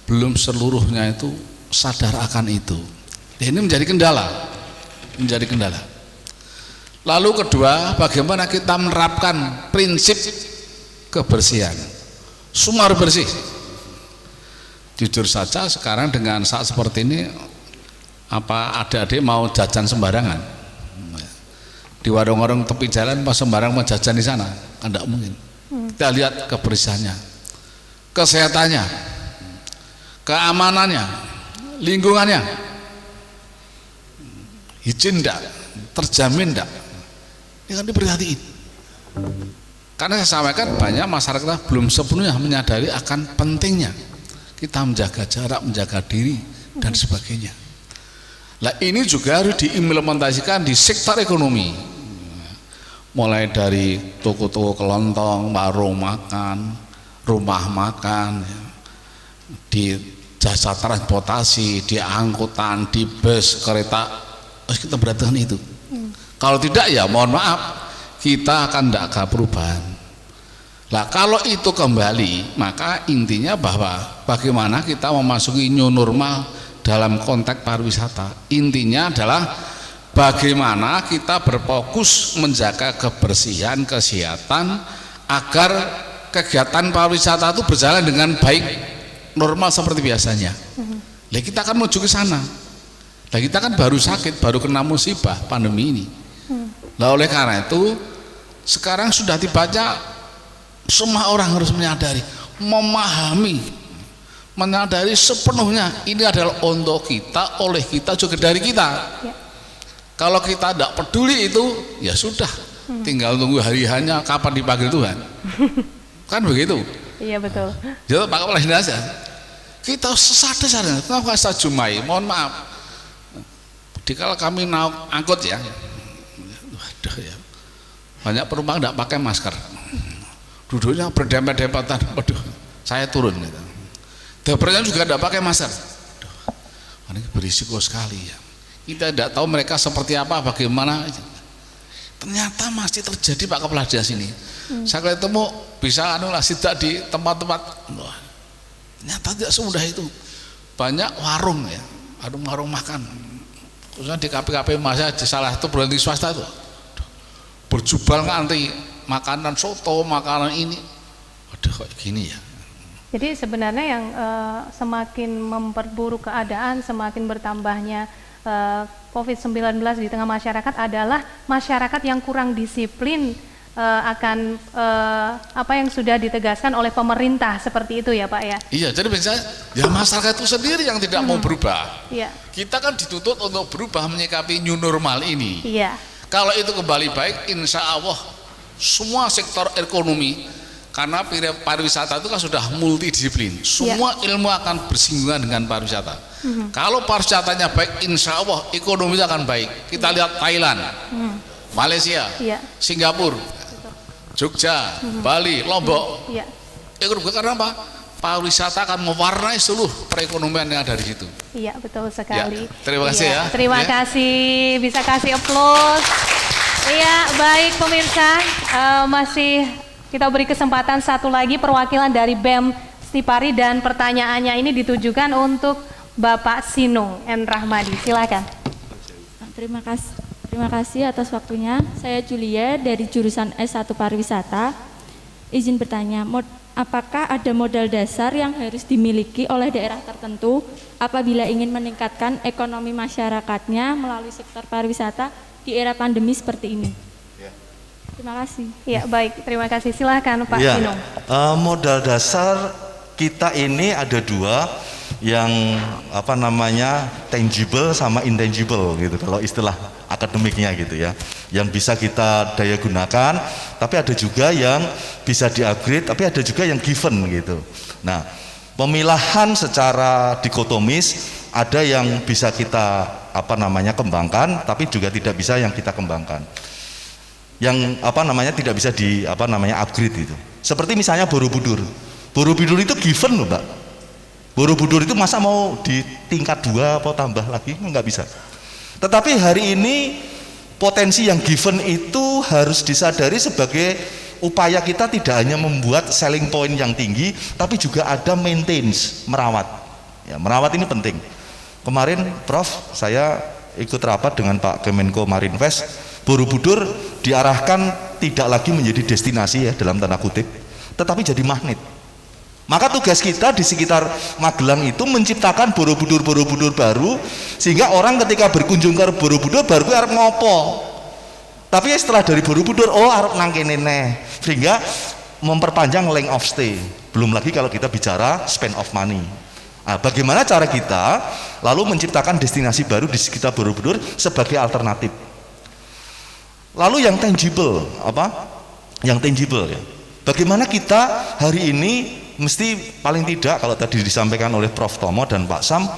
belum seluruhnya itu sadar akan itu. Ini menjadi kendala. Lalu kedua, bagaimana kita menerapkan prinsip kebersihan. Semua harus bersih. Jujur saja sekarang dengan saat seperti ini, apa adik-adik mau jajan sembarangan? Di warung-warung tepi jalan pas sembarang mau jajan di sana? Kan tidak mungkin. Kita lihat kebersihannya, kesehatannya, keamanannya, lingkungannya, izin enggak, terjamin enggak, ini kan diperhatiin. Karena saya sampaikan banyak masyarakat belum sepenuhnya menyadari akan pentingnya kita menjaga jarak, menjaga diri dan sebagainya. Nah ini juga harus diimplementasikan di sektor ekonomi. Mulai dari toko-toko kelontong, warung makan, rumah makan, di jasa transportasi, di angkutan, di bus, kereta, harus kita perhatikan itu. Kalau tidak ya mohon maaf, kita akan tidak akan perubahan. Nah kalau itu kembali, maka intinya bahwa bagaimana kita memasuki new normal dalam konteks pariwisata. Intinya adalah bagaimana kita berfokus menjaga kebersihan, kesehatan agar kegiatan pariwisata itu berjalan dengan baik, normal seperti biasanya. Nah, kita akan menuju ke sana. Nah, kita kan baru sakit, baru kena musibah pandemi ini. Nah, oleh karena itu sekarang sudah dibaca, semua orang harus menyadari, memahami, menyadari sepenuhnya ini adalah untuk kita, oleh kita, juga dari kita. Kalau kita tidak peduli itu, ya sudah, tinggal tunggu hari hanya kapan dipanggil Tuhan. Kan begitu? Iya betul. Jadi Pak Kepala Dinas, kita sadar-sadar, kenapa saya jumai, mohon maaf. Dikala kami naik angkut ya, waduh ya, banyak penumpang tidak pakai masker, duduknya berdempet-dempetan, waduh, saya turun. Gitu. Drivernya juga tidak pakai masker, ini berisiko sekali ya. Kita tidak tahu mereka seperti apa, bagaimana. Ternyata masih terjadi Pak Kepala Dinas ini. Saya ketemu bisa sidak di tempat-tempat. Ternyata tidak semudah itu. Banyak warung ya, warung makan, khususnya di KP-KP masa di salah satu perguruan tinggi swasta itu berjubel ngantri makanan soto, makanan ini, aduh kok gini ya. Jadi sebenarnya yang semakin memperburuk keadaan, semakin bertambahnya COVID-19 di tengah masyarakat adalah masyarakat yang kurang disiplin akan apa yang sudah ditegaskan oleh pemerintah, seperti itu ya Pak ya? Iya, jadi misalnya ya masyarakat itu sendiri yang tidak mau berubah. Iya. Kita kan dituntut untuk berubah menyikapi new normal ini. Iya. Kalau itu kembali baik, insya Allah semua sektor ekonomi, karena pariwisata itu kan sudah multidisiplin, semua ilmu akan bersinggungan dengan pariwisata. Kalau pariwisatanya baik, insya Allah ekonominya akan baik. Kita lihat Thailand, Malaysia, Singapura, Jogja, Bali, Lombok. Ekonomi karena apa? Pariwisata akan mewarnai seluruh perekonomian yang ada di situ. Iya, betul sekali. Ya, terima kasih ya. Terima kasih, bisa kasih aplaus. Iya, baik pemirsa, masih kita beri kesempatan satu lagi perwakilan dari BEM Stipari, dan pertanyaannya ini ditujukan untuk Bapak Sinung N. Rahmadi. Silakan. Terima kasih atas waktunya. Saya Julia dari jurusan S1 Pariwisata. Izin bertanya, apakah ada modal dasar yang harus dimiliki oleh daerah tertentu apabila ingin meningkatkan ekonomi masyarakatnya melalui sektor pariwisata di era pandemi seperti ini? Terima kasih. Ya, baik, terima kasih. Silahkan Pak Sinung. Modal dasar kita ini ada dua, yang apa namanya tangible sama intangible gitu kalau istilah akademiknya gitu ya, yang bisa kita daya gunakan, tapi ada juga yang bisa di-upgrade, tapi ada juga yang given gitu. Nah, pemilahan secara dikotomis, ada yang bisa kita apa namanya kembangkan, tapi juga tidak bisa yang kita kembangkan, yang apa namanya tidak bisa di apa namanya upgrade itu. Seperti misalnya Borobudur. Borobudur itu given loh Mbak. Borobudur itu masa mau di tingkat 2 atau tambah lagi, nggak bisa. Tetapi hari ini potensi yang given itu harus disadari sebagai upaya kita tidak hanya membuat selling point yang tinggi, tapi juga ada maintenance, merawat. Ya, merawat ini penting. Kemarin Prof, saya ikut rapat dengan Pak Kemenko Marinvest. Borobudur diarahkan tidak lagi menjadi destinasi ya dalam tanda kutip, tetapi jadi magnet. Maka tugas kita di sekitar Magelang itu menciptakan Borobudur-Borobudur baru, sehingga orang ketika berkunjung ke Borobudur baru arep ngopo. Tapi setelah dari Borobudur, oh arep nang kene neh, sehingga memperpanjang length of stay. Belum lagi kalau kita bicara spend of money. Nah, bagaimana cara kita lalu menciptakan destinasi baru di sekitar Borobudur sebagai alternatif. Lalu yang tangible apa? Yang tangible ya. Bagaimana kita hari ini mesti paling tidak kalau tadi disampaikan oleh Prof. Tomo dan Pak Sam,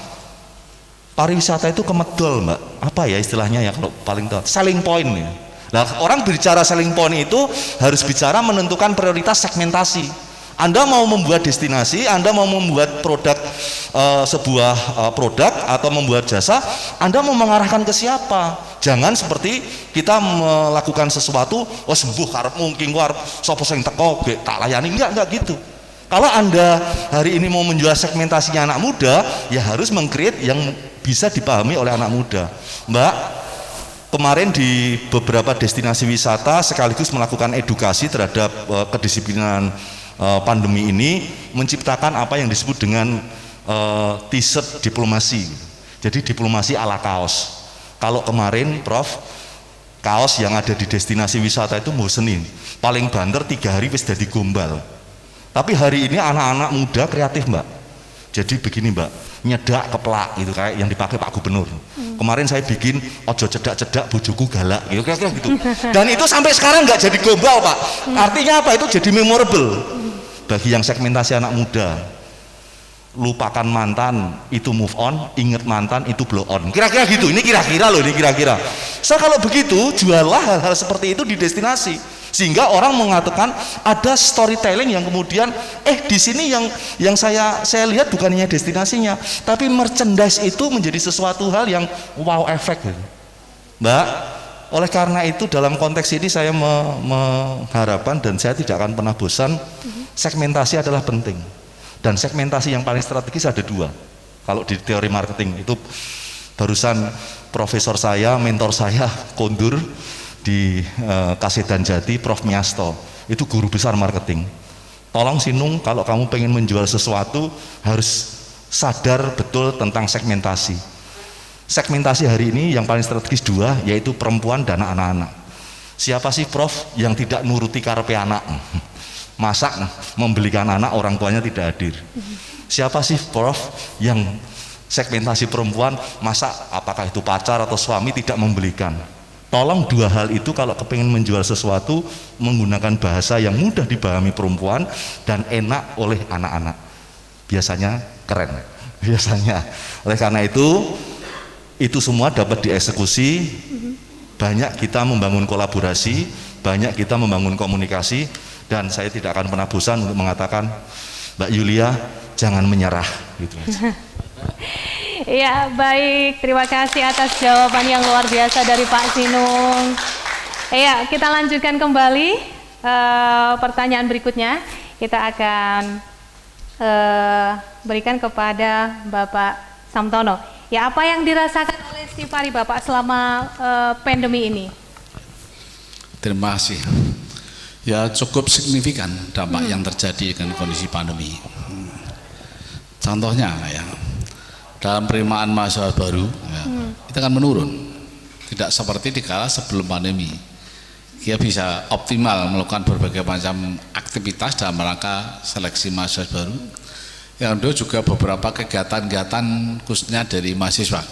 pariwisata itu kemedol Mbak, apa ya istilahnya ya kalau paling tahu, selling point ya. Nah, orang berbicara selling point itu harus bicara menentukan prioritas segmentasi. Anda mau membuat destinasi, Anda mau membuat produk, sebuah produk atau membuat jasa, Anda mau mengarahkan ke siapa? Jangan seperti kita melakukan sesuatu, oh sembuh karep mungkin war sapa sing teko tak layani, enggak gitu. Kalau Anda hari ini mau menjual segmentasinya anak muda, ya harus meng-create yang bisa dipahami oleh anak muda. Mbak, kemarin di beberapa destinasi wisata sekaligus melakukan edukasi terhadap kedisiplinan pandemi ini, menciptakan apa yang disebut dengan t-shirt diplomasi. Jadi diplomasi ala kaos. Kalau kemarin Prof, kaos yang ada di destinasi wisata itu bosenin, paling banter 3 hari wis dadi gombal. Tapi hari ini anak-anak muda kreatif Mbak. Jadi begini Mbak, nyedak keplak gitu kayak yang dipakai Pak Gubernur. Kemarin saya bikin ojo cedak-cedak bojoku galak gitu, kira-kira gitu. Dan itu sampai sekarang nggak jadi gombal Pak. Artinya apa? Itu jadi memorable bagi yang segmentasi anak muda. Lupakan mantan itu move on, inget mantan itu blow on. Kira-kira gitu. Ini kira-kira loh, ini kira-kira. So kalau begitu juallah hal-hal seperti itu di destinasi, sehingga orang mengatakan ada storytelling yang kemudian di sini yang saya lihat bukan hanya destinasinya, tapi merchandise itu menjadi sesuatu hal yang wow efek, Mbak. Oleh karena itu dalam konteks ini saya mengharapkan dan saya tidak akan pernah bosan, segmentasi adalah penting. Dan segmentasi yang paling strategis ada 2 kalau di teori marketing itu. Barusan profesor saya, mentor saya kondur di Kasedan Jati, Prof. Miasto, itu guru besar marketing. Tolong Sinung, kalau kamu pengen menjual sesuatu harus sadar betul tentang segmentasi. Segmentasi hari ini yang paling strategis dua, yaitu perempuan dan anak-anak. Siapa sih Prof yang tidak nuruti karepe anak? Masak membelikan anak, orang tuanya tidak hadir. Siapa sih Prof yang segmentasi perempuan, masak apakah itu pacar atau suami tidak membelikan? Tolong dua hal itu kalau kepingin menjual sesuatu menggunakan bahasa yang mudah dipahami perempuan dan enak oleh anak-anak. Biasanya keren, biasanya. Oleh karena itu semua dapat dieksekusi. Banyak kita membangun kolaborasi, banyak kita membangun komunikasi, dan saya tidak akan pernah bosan untuk mengatakan, Mbak Yulia, jangan menyerah. Gitu. Ya, baik. Terima kasih atas jawaban yang luar biasa dari Pak Sinung. Ya, kita lanjutkan kembali pertanyaan berikutnya. Kita akan berikan kepada Bapak Samtono. Ya, apa yang dirasakan oleh Stipari Bapak selama pandemi ini? Terima kasih. Ya, cukup signifikan dampak yang terjadi dengan kondisi pandemi. Contohnya ya, dalam penerimaan mahasiswa baru ya, itu kan menurun, tidak seperti di kala sebelum pandemi. Dia bisa optimal melakukan berbagai macam aktivitas dalam rangka seleksi mahasiswa baru. Yang kedua juga beberapa kegiatan-kegiatan khususnya dari mahasiswa,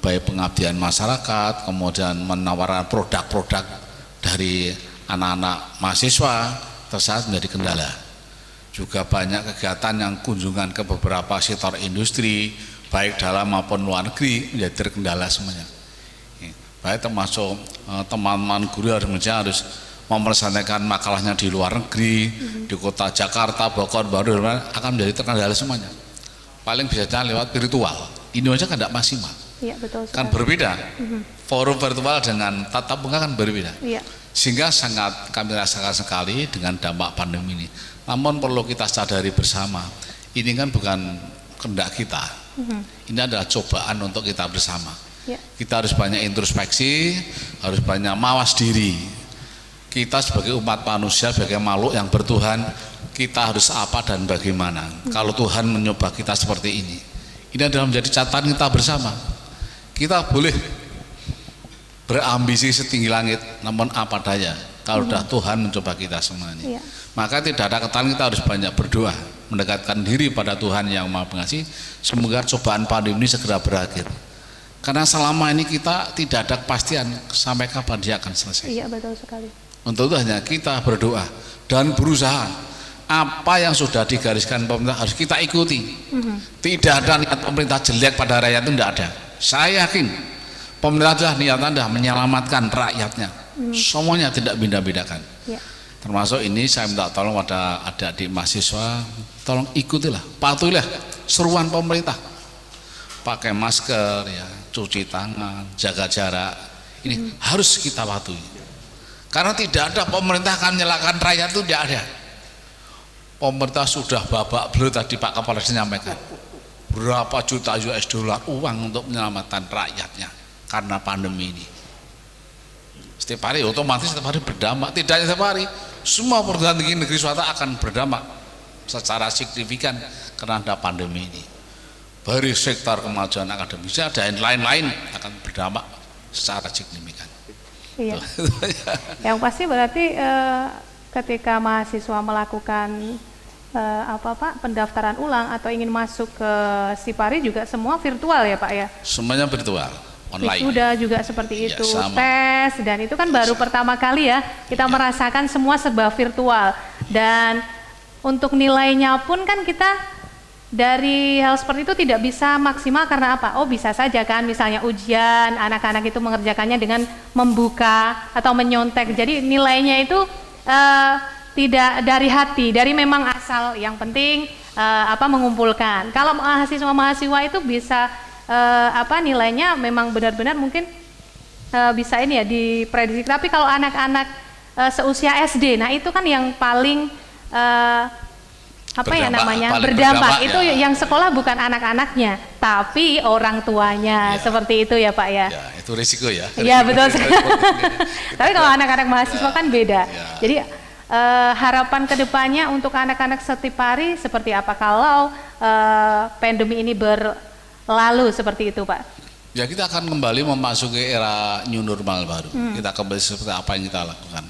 baik pengabdian masyarakat, kemudian menawarkan produk-produk dari anak-anak mahasiswa tersebut menjadi kendala. Juga banyak kegiatan yang kunjungan ke beberapa sektor industri, baik dalam maupun luar negeri menjadi terkendala semuanya. Baik termasuk teman-teman guru harus mempersanaikan makalahnya di luar negeri, di kota Jakarta, Bogor, baru akan menjadi terkendala semuanya. Paling biasanya lewat virtual. Indonesia kan tidak maksimal. Iya, betul sekali. Kan berbeda. Forum virtual dengan tatap muka kan berbeda. Iya. Sehingga sangat kami rasakan sekali dengan dampak pandemi ini. Namun perlu kita sadari bersama, ini kan bukan kehendak kita. Ini adalah cobaan untuk kita bersama. Ya. Kita harus banyak introspeksi, harus banyak mawas diri. Kita sebagai umat manusia, sebagai makhluk yang bertuhan, kita harus apa dan bagaimana. Kalau Tuhan mencoba kita seperti ini adalah menjadi catatan kita bersama. Kita boleh berambisi setinggi langit, namun apa daya kalau sudah Tuhan mencoba kita semuanya. Maka tidak ada ketahuan, kita harus banyak berdoa, mendekatkan diri pada Tuhan yang Maha Pengasih. Semoga cobaan pandemi ini segera berakhir. Karena selama ini kita tidak ada kepastian sampai kapan dia akan selesai. Iya, betul sekali. Untuk itu hanya kita berdoa dan berusaha. Apa yang sudah digariskan pemerintah harus kita ikuti. Tidak ada niat pemerintah jelek pada rakyat, itu tidak ada. Saya yakin pemerintah adalah niat Anda menyelamatkan rakyatnya. Semuanya tidak beda-bedakan. Ya. Termasuk ini saya minta tolong pada adik-adik mahasiswa, tolong ikutilah, patuhilah seruan pemerintah. Pakai masker, ya, cuci tangan, jaga jarak. Ini harus kita patuhi. Karena tidak ada pemerintah akan menyelamatkan rakyat, itu tidak ada. Pemerintah sudah babak belur, tadi Pak Kepala Desa menyampaikan berapa juta US dollar uang untuk menyelamatkan rakyatnya karena pandemi ini. Setiap hari otomatis setiap hari berdampak, tidak hanya setiap hari, semua perguruan tinggi negeri swasta akan berdampak secara signifikan karena ada pandemi ini. Dari sektor kemajuan akademisnya dan lain-lain akan berdampak secara signifikan. Iya. Yang pasti berarti ketika mahasiswa melakukan pendaftaran ulang atau ingin masuk ke Stipari juga semua virtual ya Pak ya? Semuanya virtual, online. Sudah juga seperti itu, ya, tes, dan itu kan baru pertama kali ya kita merasakan semua serba virtual. Dan untuk nilainya pun kan kita dari hal seperti itu tidak bisa maksimal karena apa? Oh, bisa saja kan misalnya ujian anak-anak itu mengerjakannya dengan membuka atau menyontek. Jadi nilainya itu tidak dari hati, dari memang asal. Yang penting mengumpulkan. Kalau mahasiswa itu bisa nilainya memang benar-benar mungkin bisa ini ya diprediksi. Tapi kalau anak-anak seusia SD, nah itu kan yang paling apa ya Berdampak, namanya paling berdampak berdampak, itu ya. yang sekolah bukan anak-anaknya tapi orang tuanya, seperti itu ya Pak ya. Ya, itu risiko ya. Iya betul. Tapi kalau anak-anak mahasiswa kan beda. Jadi harapan kedepannya untuk anak-anak Setipari seperti apa kalau pandemi ini berlalu seperti itu Pak? Ya, kita akan kembali memasuki era new normal baru. Kita kembali seperti apa yang kita lakukan.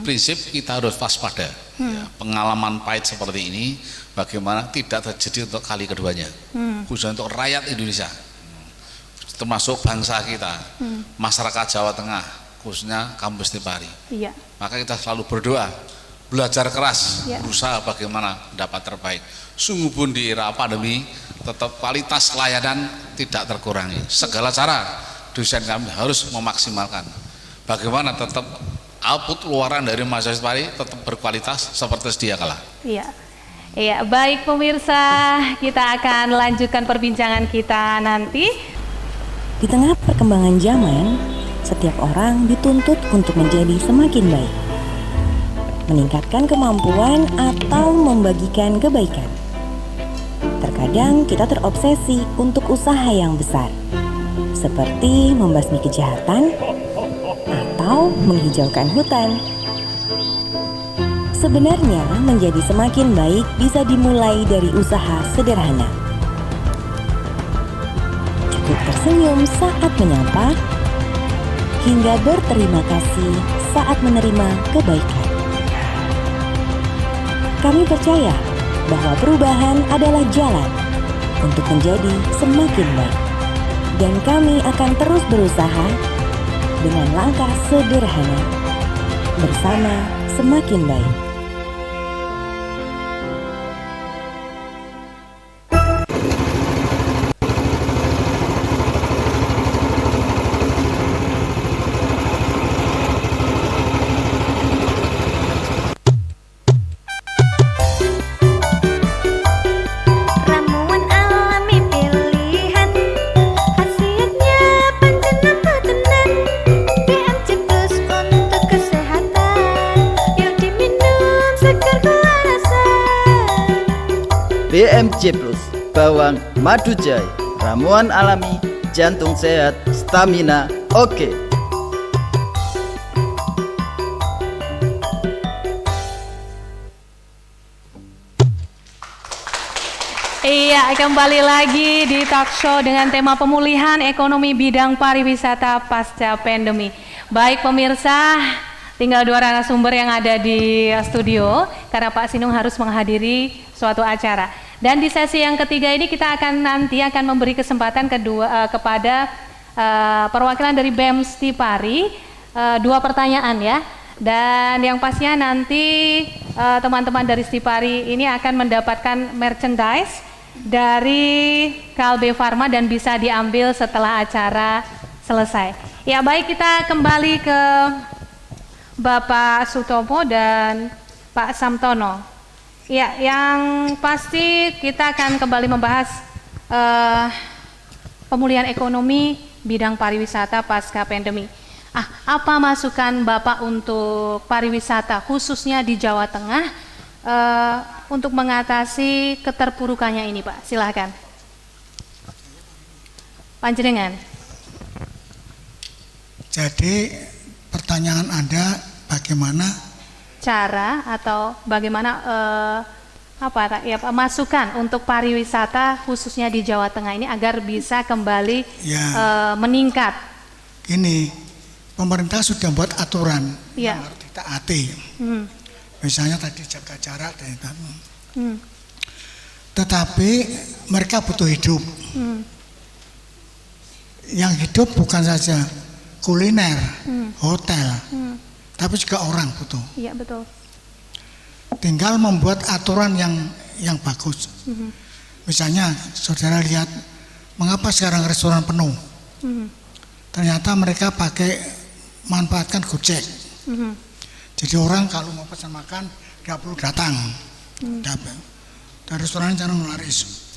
Prinsip kita harus waspada. Ya, pengalaman pahit seperti ini bagaimana tidak terjadi untuk kali keduanya. Khususnya untuk rakyat Indonesia, termasuk bangsa kita, masyarakat Jawa Tengah, khususnya kampus Setipari. Iya. Maka kita selalu berdoa, belajar keras, berusaha bagaimana dapat terbaik. Sungguh pun di era pandemi tetap kualitas layanan tidak terkurangi. Segala cara dosen kami harus memaksimalkan bagaimana tetap output luaran dari mahasiswa Setipari tetap berkualitas seperti sedia kala. Iya. Iya, baik pemirsa, kita akan lanjutkan perbincangan kita nanti. Di tengah perkembangan zaman, setiap orang dituntut untuk menjadi semakin baik, meningkatkan kemampuan atau membagikan kebaikan. Terkadang kita terobsesi untuk usaha yang besar, seperti membasmi kejahatan atau menghijaukan hutan. Sebenarnya menjadi semakin baik bisa dimulai dari usaha sederhana. Cukup tersenyum saat menyapa, hingga berterima kasih saat menerima kebaikan. Kami percaya bahwa perubahan adalah jalan untuk menjadi semakin baik. Dan kami akan terus berusaha dengan langkah sederhana bersama semakin baik. Ramuan alami pilihan, khasiatnya panjang tenan. BMC Plus untuk kesehatan, yuk diminum segar kewarasan. BMC Plus, bawang madu jahe, ramuan alami, jantung sehat, stamina oke. Iya, kembali lagi di talk show dengan tema pemulihan ekonomi bidang pariwisata pasca pandemi. Baik pemirsa, tinggal dua narasumber yang ada di studio karena Pak Sinung harus menghadiri suatu acara. Dan di sesi yang ketiga ini kita akan memberi kesempatan kepada perwakilan dari BEM Setipari, 2 pertanyaan ya. Dan yang pastinya nanti teman-teman dari Setipari ini akan mendapatkan merchandise dari Kalbe Farma dan bisa diambil setelah acara selesai. Ya baik, kita kembali ke Bapak Sutomo dan Pak Samtono. Ya, yang pasti kita akan kembali membahas pemulihan ekonomi bidang pariwisata pasca pandemi. Apa masukan Bapak untuk pariwisata khususnya di Jawa Tengah untuk mengatasi keterpurukannya ini, Pak? Silahkan. Panjenengan. Jadi pertanyaan Anda bagaimana Cara atau bagaimana masukan untuk pariwisata khususnya di Jawa Tengah ini agar bisa kembali meningkat? Ini pemerintah sudah buat aturan yang harus ditaati. Misalnya tadi jaga jarak dan itu. Tetapi mereka butuh hidup. Yang hidup bukan saja kuliner, hotel, tapi juga orang butuh. Iya betul. Tinggal membuat aturan yang bagus. Misalnya saudara lihat mengapa sekarang restoran penuh. Ternyata mereka manfaatkan Gojek. Jadi orang kalau mau pesan makan nggak perlu datang. Dan restoran jangan laris.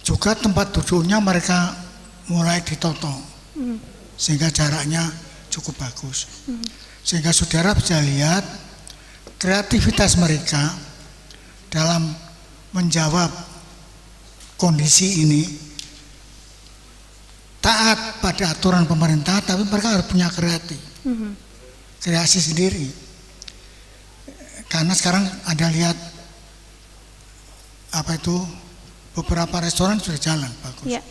Juga tempat duduknya mereka mulai ditoto sehingga jaraknya cukup bagus. Sehingga saudara bisa lihat kreativitas mereka dalam menjawab kondisi ini taat pada aturan pemerintah, tapi mereka harus punya kreasi sendiri. Karena sekarang Anda lihat beberapa restoran sudah jalan bagus. Ya.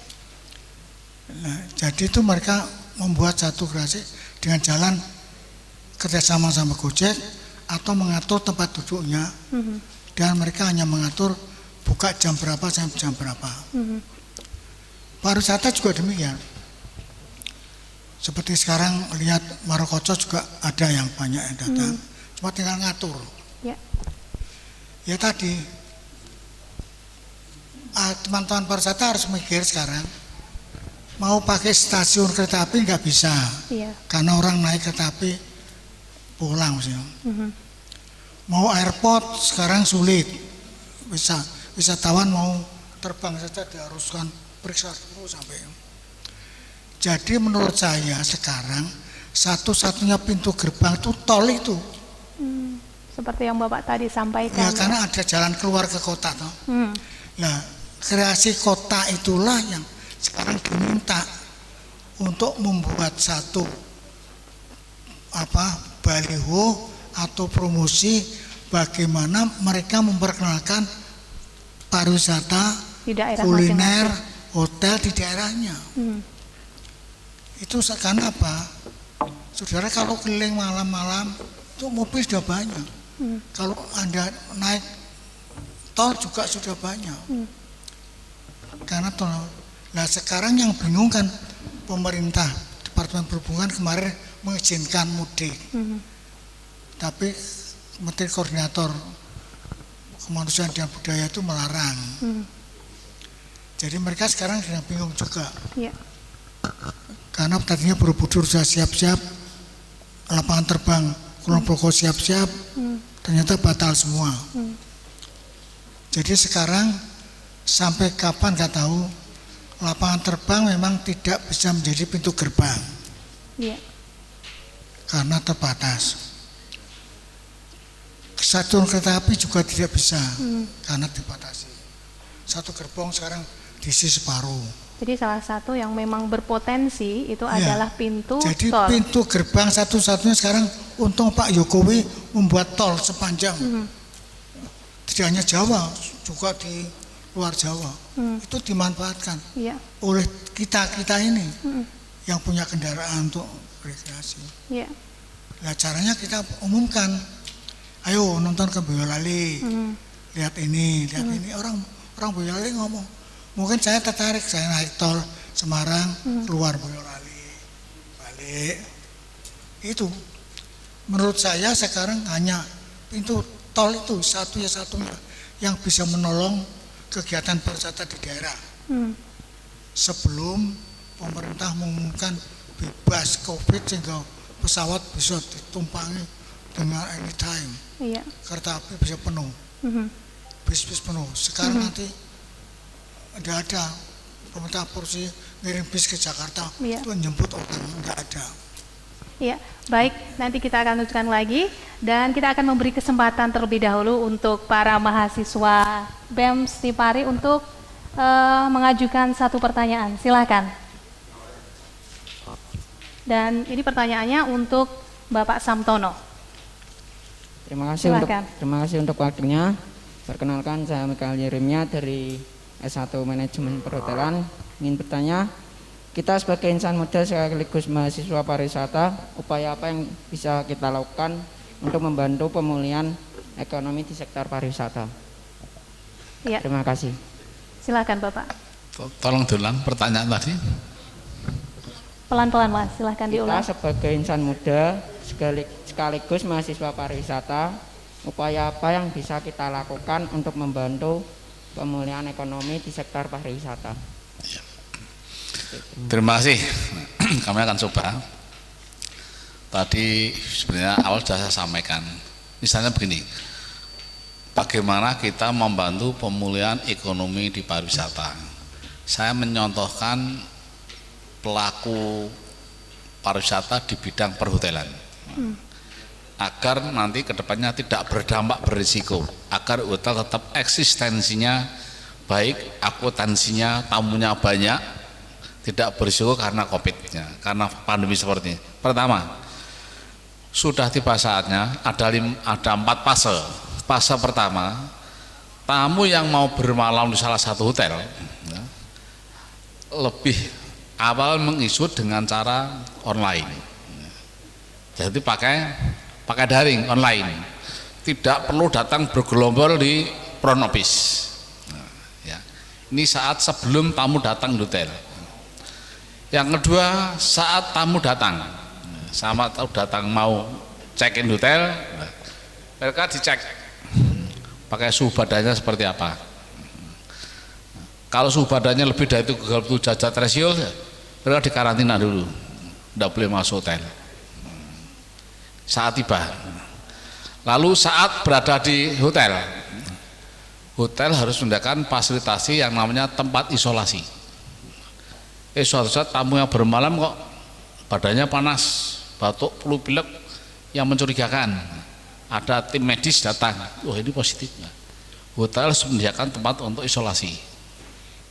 Nah, jadi itu mereka membuat satu kreasi dengan jalan kerjasama sama Gojek atau mengatur tempat duduknya, dan mereka hanya mengatur buka jam berapa sampai jam berapa. Pariwisata juga demikian. Seperti sekarang lihat Marokoco juga ada yang banyak yang datang, cuma tinggal ngatur. Ya tadi teman-teman pariwisata harus mikir sekarang mau pakai stasiun kereta api nggak bisa, karena orang naik kereta api pulang misalnya. Mau airport sekarang sulit, wisatawan mau terbang saja diharuskan periksa dulu sampai. Jadi menurut saya sekarang satu-satunya pintu gerbang itu tol itu. Seperti yang Bapak tadi sampaikan. Ya, karena ada jalan keluar ke kota toh. Nah, kreasi kota itulah yang sekarang diminta untuk membuat satu baliho atau promosi bagaimana mereka memperkenalkan pariwisata, kuliner, hotel di daerahnya. Itu karena apa? Saudara kalau keliling malam-malam itu mobil sudah banyak. Kalau Anda naik tol juga sudah banyak. Karena tol. Nah sekarang yang bingung kan pemerintah, Departemen Perhubungan kemarin mengizinkan mudik. Tapi Menteri Koordinator Kemanusiaan dan Budaya itu melarang. Jadi mereka sekarang sedang bingung juga. Karena tadinya Borobudur sudah siap-siap, lapangan terbang Kulon Progo siap-siap, ternyata batal semua. Jadi sekarang sampai kapan nggak tahu, lapangan terbang memang tidak bisa menjadi pintu gerbang, karena terbatas. Stasiun kereta api juga tidak bisa, karena dibatasi. Satu gerbong sekarang diisi separuh. Jadi salah satu yang memang berpotensi itu adalah pintu Jadi tol. pintu gerbang satu-satunya sekarang, untung Pak Jokowi membuat tol sepanjang. Tidak hanya Jawa, juga di luar Jawa. Itu dimanfaatkan oleh kita ini yang punya kendaraan untuk rekreasi. Nah caranya kita umumkan, ayo nonton ke Boyolali, lihat ini, orang Boyolali ngomong, mungkin saya tertarik, saya naik tol Semarang, keluar Boyolali, balik. Itu menurut saya sekarang hanya pintu tol itu satu-satunya yang bisa menolong kegiatan pariwisata di daerah. Sebelum pemerintah mengumumkan bebas COVID sehingga pesawat bisa ditumpangi dengan anytime, kereta api bisa penuh, bis penuh. Sekarang nanti tidak ada, pemerintah porsi ngirim bis ke Jakarta itu menjemput orang, tidak ada. Ya, baik, nanti kita akan lanjutkan lagi dan kita akan memberi kesempatan terlebih dahulu untuk para mahasiswa BEM Stipari untuk mengajukan satu pertanyaan. Silakan. Dan ini pertanyaannya untuk Bapak Samtono. Terima kasih untuk waktunya. Perkenalkan, saya Mikael Yeremia dari S1 Manajemen Perhotelan. Ingin bertanya, kita sebagai insan muda sekaligus mahasiswa pariwisata, upaya apa yang bisa kita lakukan untuk membantu pemulihan ekonomi di sektor pariwisata? Terima kasih. Silakan Bapak. Tolong diulang pertanyaan tadi. Pelan-pelan Mas, silakan diulang. Kita sebagai insan muda sekaligus mahasiswa pariwisata, upaya apa yang bisa kita lakukan untuk membantu pemulihan ekonomi di sektor pariwisata? Terima kasih. Kami akan coba. Tadi sebenarnya awal sudah saya sampaikan. Misalnya begini, bagaimana kita membantu pemulihan ekonomi di pariwisata. Saya menyontohkan pelaku pariwisata di bidang perhotelan. agar nanti kedepannya tidak berdampak berisiko, agar hotel tetap eksistensinya baik, akuntansinya, tamunya banyak, tidak berisiko karena COVID-nya, karena pandemi seperti ini. Pertama, sudah tiba saatnya ada 4 fase. Fase pertama, tamu yang mau bermalam di salah satu hotel ya, lebih awal mengisut dengan cara online. Jadi pakai daring online, tidak perlu datang bergelombol di front office. Nah, ya. Ini saat sebelum tamu datang di hotel. Yang kedua, saat tamu datang, sama tamu datang mau check-in hotel, mereka dicek pakai suhu badannya seperti apa. Kalau suhu badannya lebih dari 37 derajat celcius, mereka dikarantina dulu, tidak boleh masuk hotel saat tiba. Lalu saat berada di hotel, hotel harus menyediakan fasilitasi yang namanya tempat isolasi. Suatu saat tamu yang bermalam kok badannya panas, batuk, flu, pilek yang mencurigakan, ada tim medis datang, wah ini positif. Hotel harus menyediakan tempat untuk isolasi,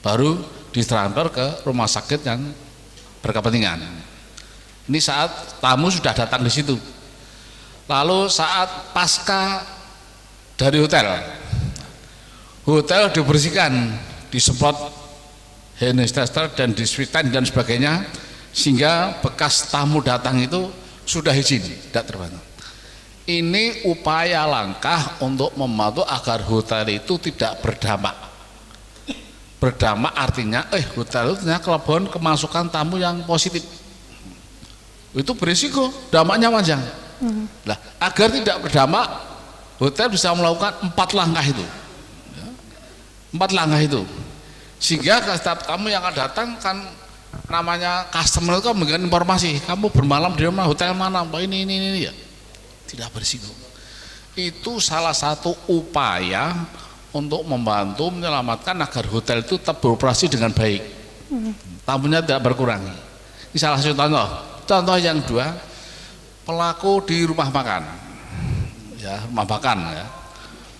baru ditransfer ke rumah sakit yang berkepentingan. Ini saat tamu sudah datang di situ. Lalu saat pasca dari hotel dibersihkan, disemprot hand sanitizer dan disinfektan dan sebagainya, sehingga bekas tamu datang itu sudah hijin, tidak terbantu. Ini upaya langkah untuk membantu agar hotel itu tidak berdampak. Berdampak artinya hotel itu ternyata kelebihan kemasukan tamu yang positif, itu berisiko, dampaknya panjang. Nah, agar tidak berdampak, hotel bisa melakukan 4 langkah itu, 4 langkah itu, sehingga setiap tamu yang akan datang kan namanya customer itu memberikan informasi, kamu bermalam di mana, hotel mana, ini ya, tidak berisiko. Itu salah satu upaya untuk membantu menyelamatkan agar hotel itu tetap beroperasi dengan baik, tamunya tidak berkurang. Ini salah satu contoh. Contoh yang kedua, pelaku di rumah makan, ya rumah makan ya,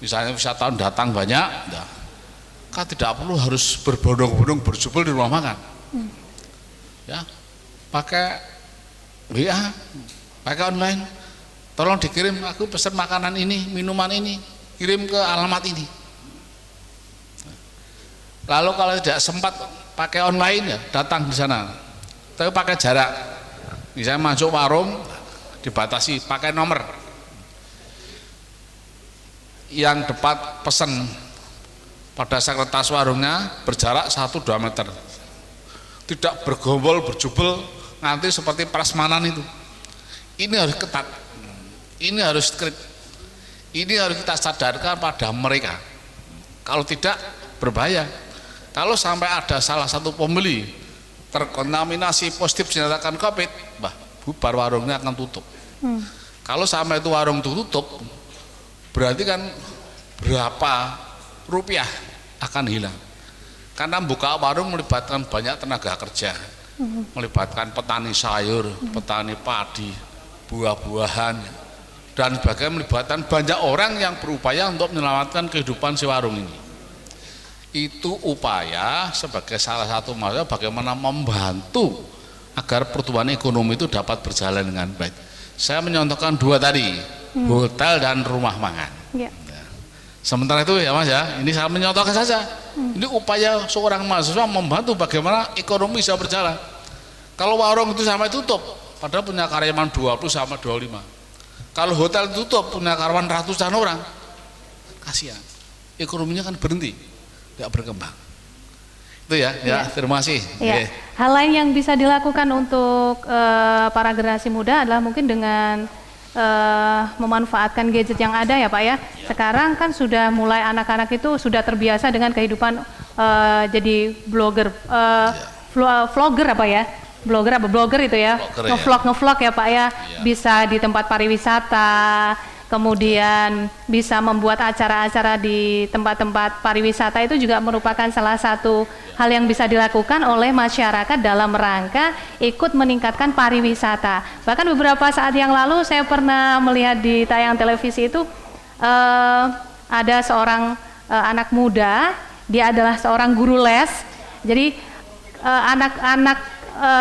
misalnya wisatawan datang banyak, ya, kan tidak perlu harus berbondong-bondong berjubel di rumah makan, ya pakai WA, pakai online, tolong dikirim, aku pesan makanan ini, minuman ini, kirim ke alamat ini. Lalu kalau tidak sempat pakai online ya datang di sana, tapi pakai jarak, misalnya masuk warung dibatasi, pakai nomor yang depan pesan pada sekretaris warungnya berjarak 1-2 meter, tidak bergombol berjubel nanti seperti prasmanan itu. Ini harus ketat, ini harus strict, ini harus kita sadarkan pada mereka, kalau tidak berbahaya. Kalau sampai ada salah satu pembeli terkontaminasi positif dinyatakan COVID, bubar warungnya akan tutup. Kalau sampai itu warung tutup, berarti kan berapa rupiah akan hilang. Karena buka warung melibatkan banyak tenaga kerja, melibatkan petani sayur, petani padi, buah-buahan, dan sebagainya, melibatkan banyak orang yang berupaya untuk menyelamatkan kehidupan si warung ini. Itu upaya sebagai salah satu masalah bagaimana membantu agar pertumbuhan ekonomi itu dapat berjalan dengan baik. Saya menyontohkan 2 tadi, hotel dan rumah makan. Ya. Sementara itu ya Mas ya, ini saya menyontohkan saja. Ini upaya seorang mahasiswa membantu bagaimana ekonomi bisa berjalan. Kalau warung itu sampai tutup, padahal punya karyawan 20 sama 25. Kalau hotel tutup punya karyawan ratusan orang, kasihan. Ekonominya kan berhenti, tidak berkembang. Itu ya, terima kasih. Ya. Hal lain yang bisa dilakukan untuk para generasi muda adalah mungkin dengan memanfaatkan gadget yang ada ya Pak ya. Sekarang kan sudah mulai anak-anak itu sudah terbiasa dengan kehidupan jadi blogger, vlogger apa ya? Blogger itu ya, ngevlog ya Pak ya. Bisa di tempat pariwisata, kemudian bisa membuat acara-acara di tempat-tempat pariwisata, itu juga merupakan salah satu hal yang bisa dilakukan oleh masyarakat dalam rangka ikut meningkatkan pariwisata. Bahkan beberapa saat yang lalu saya pernah melihat di tayangan televisi itu ada seorang anak muda, dia adalah seorang guru les. Jadi anak-anak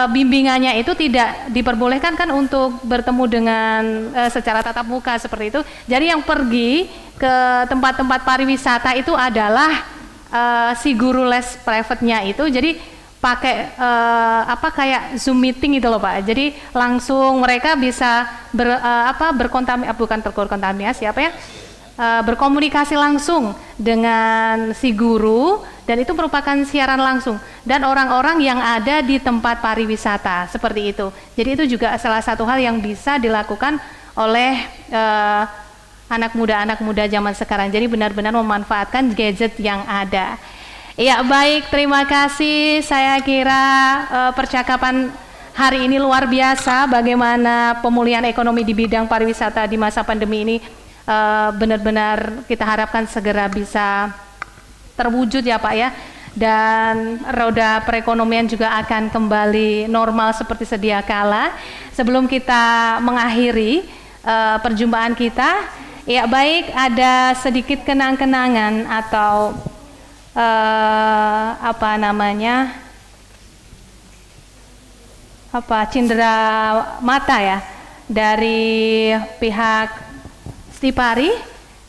bimbingannya itu tidak diperbolehkan kan untuk bertemu dengan secara tatap muka seperti itu. Jadi yang pergi ke tempat-tempat pariwisata itu adalah si guru les private-nya itu. Jadi pakai kayak Zoom meeting itu loh Pak. Jadi langsung mereka bisa berkomunikasi langsung dengan si guru, dan itu merupakan siaran langsung, dan orang-orang yang ada di tempat pariwisata seperti itu. Jadi itu juga salah satu hal yang bisa dilakukan oleh anak muda zaman sekarang. Jadi benar-benar memanfaatkan gadget yang ada. Ya baik, terima kasih. Saya kira percakapan hari ini luar biasa, bagaimana pemulihan ekonomi di bidang pariwisata di masa pandemi ini benar-benar kita harapkan segera bisa terwujud ya Pak ya, dan roda perekonomian juga akan kembali normal seperti sedia kala. Sebelum kita mengakhiri perjumpaan kita, ya baik, ada sedikit kenang-kenangan atau cindera mata ya dari pihak Stipari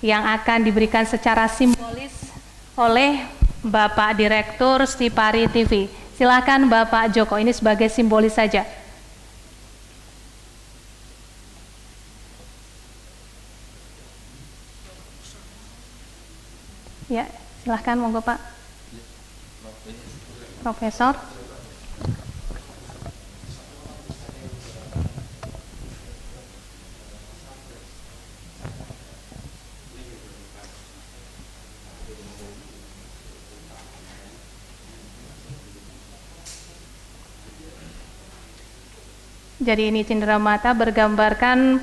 yang akan diberikan secara simbolis oleh Bapak Direktur Stipari TV. Silakan Bapak Joko, ini sebagai simbolis saja. Ya, silakan monggo Pak. Profesor. Jadi ini cindera mata bergambarkan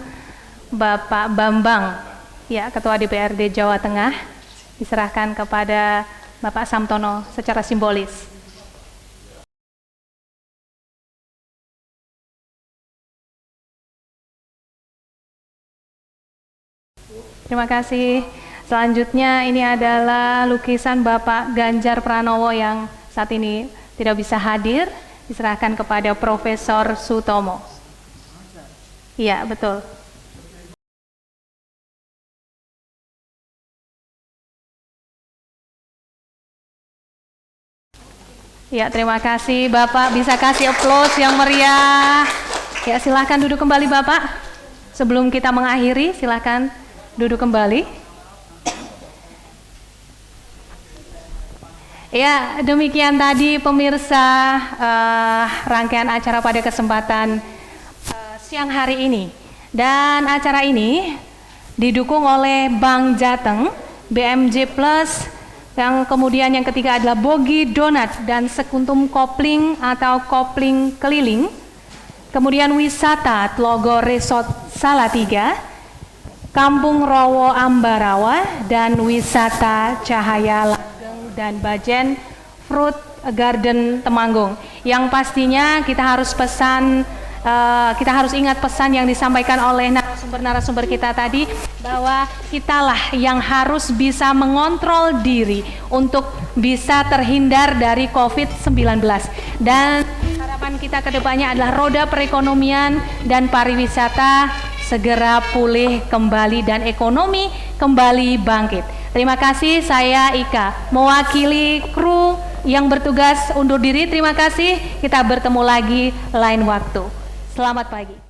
Bapak Bambang, ya Ketua DPRD Jawa Tengah, diserahkan kepada Bapak Samtono secara simbolis. Terima kasih. Selanjutnya ini adalah lukisan Bapak Ganjar Pranowo yang saat ini tidak bisa hadir, diserahkan kepada Profesor Sutomo. Iya, betul. Ya, terima kasih Bapak, bisa kasih aplaus yang meriah. Ya, silahkan duduk kembali Bapak. Sebelum kita mengakhiri, silahkan duduk kembali. Ya, demikian tadi pemirsa rangkaian acara pada kesempatan siang hari ini. Dan acara ini didukung oleh Bank Jateng, BMJ Plus, yang kemudian yang ketiga adalah Bogi Donat dan Sekuntum Kopling atau Kopling Keliling. Kemudian wisata Tlogo Resort Salatiga, Kampung Rowo Ambarawa, dan wisata Cahaya Langgeng dan Bajen Fruit Garden Temanggung. Yang pastinya kita harus ingat pesan yang disampaikan oleh narasumber kita tadi, bahwa kitalah yang harus bisa mengontrol diri untuk bisa terhindar dari COVID-19. Dan harapan kita ke depannya adalah roda perekonomian dan pariwisata segera pulih kembali dan ekonomi kembali bangkit. Terima kasih, saya Ika, mewakili kru yang bertugas undur diri. Terima kasih, kita bertemu lagi lain waktu. Selamat pagi.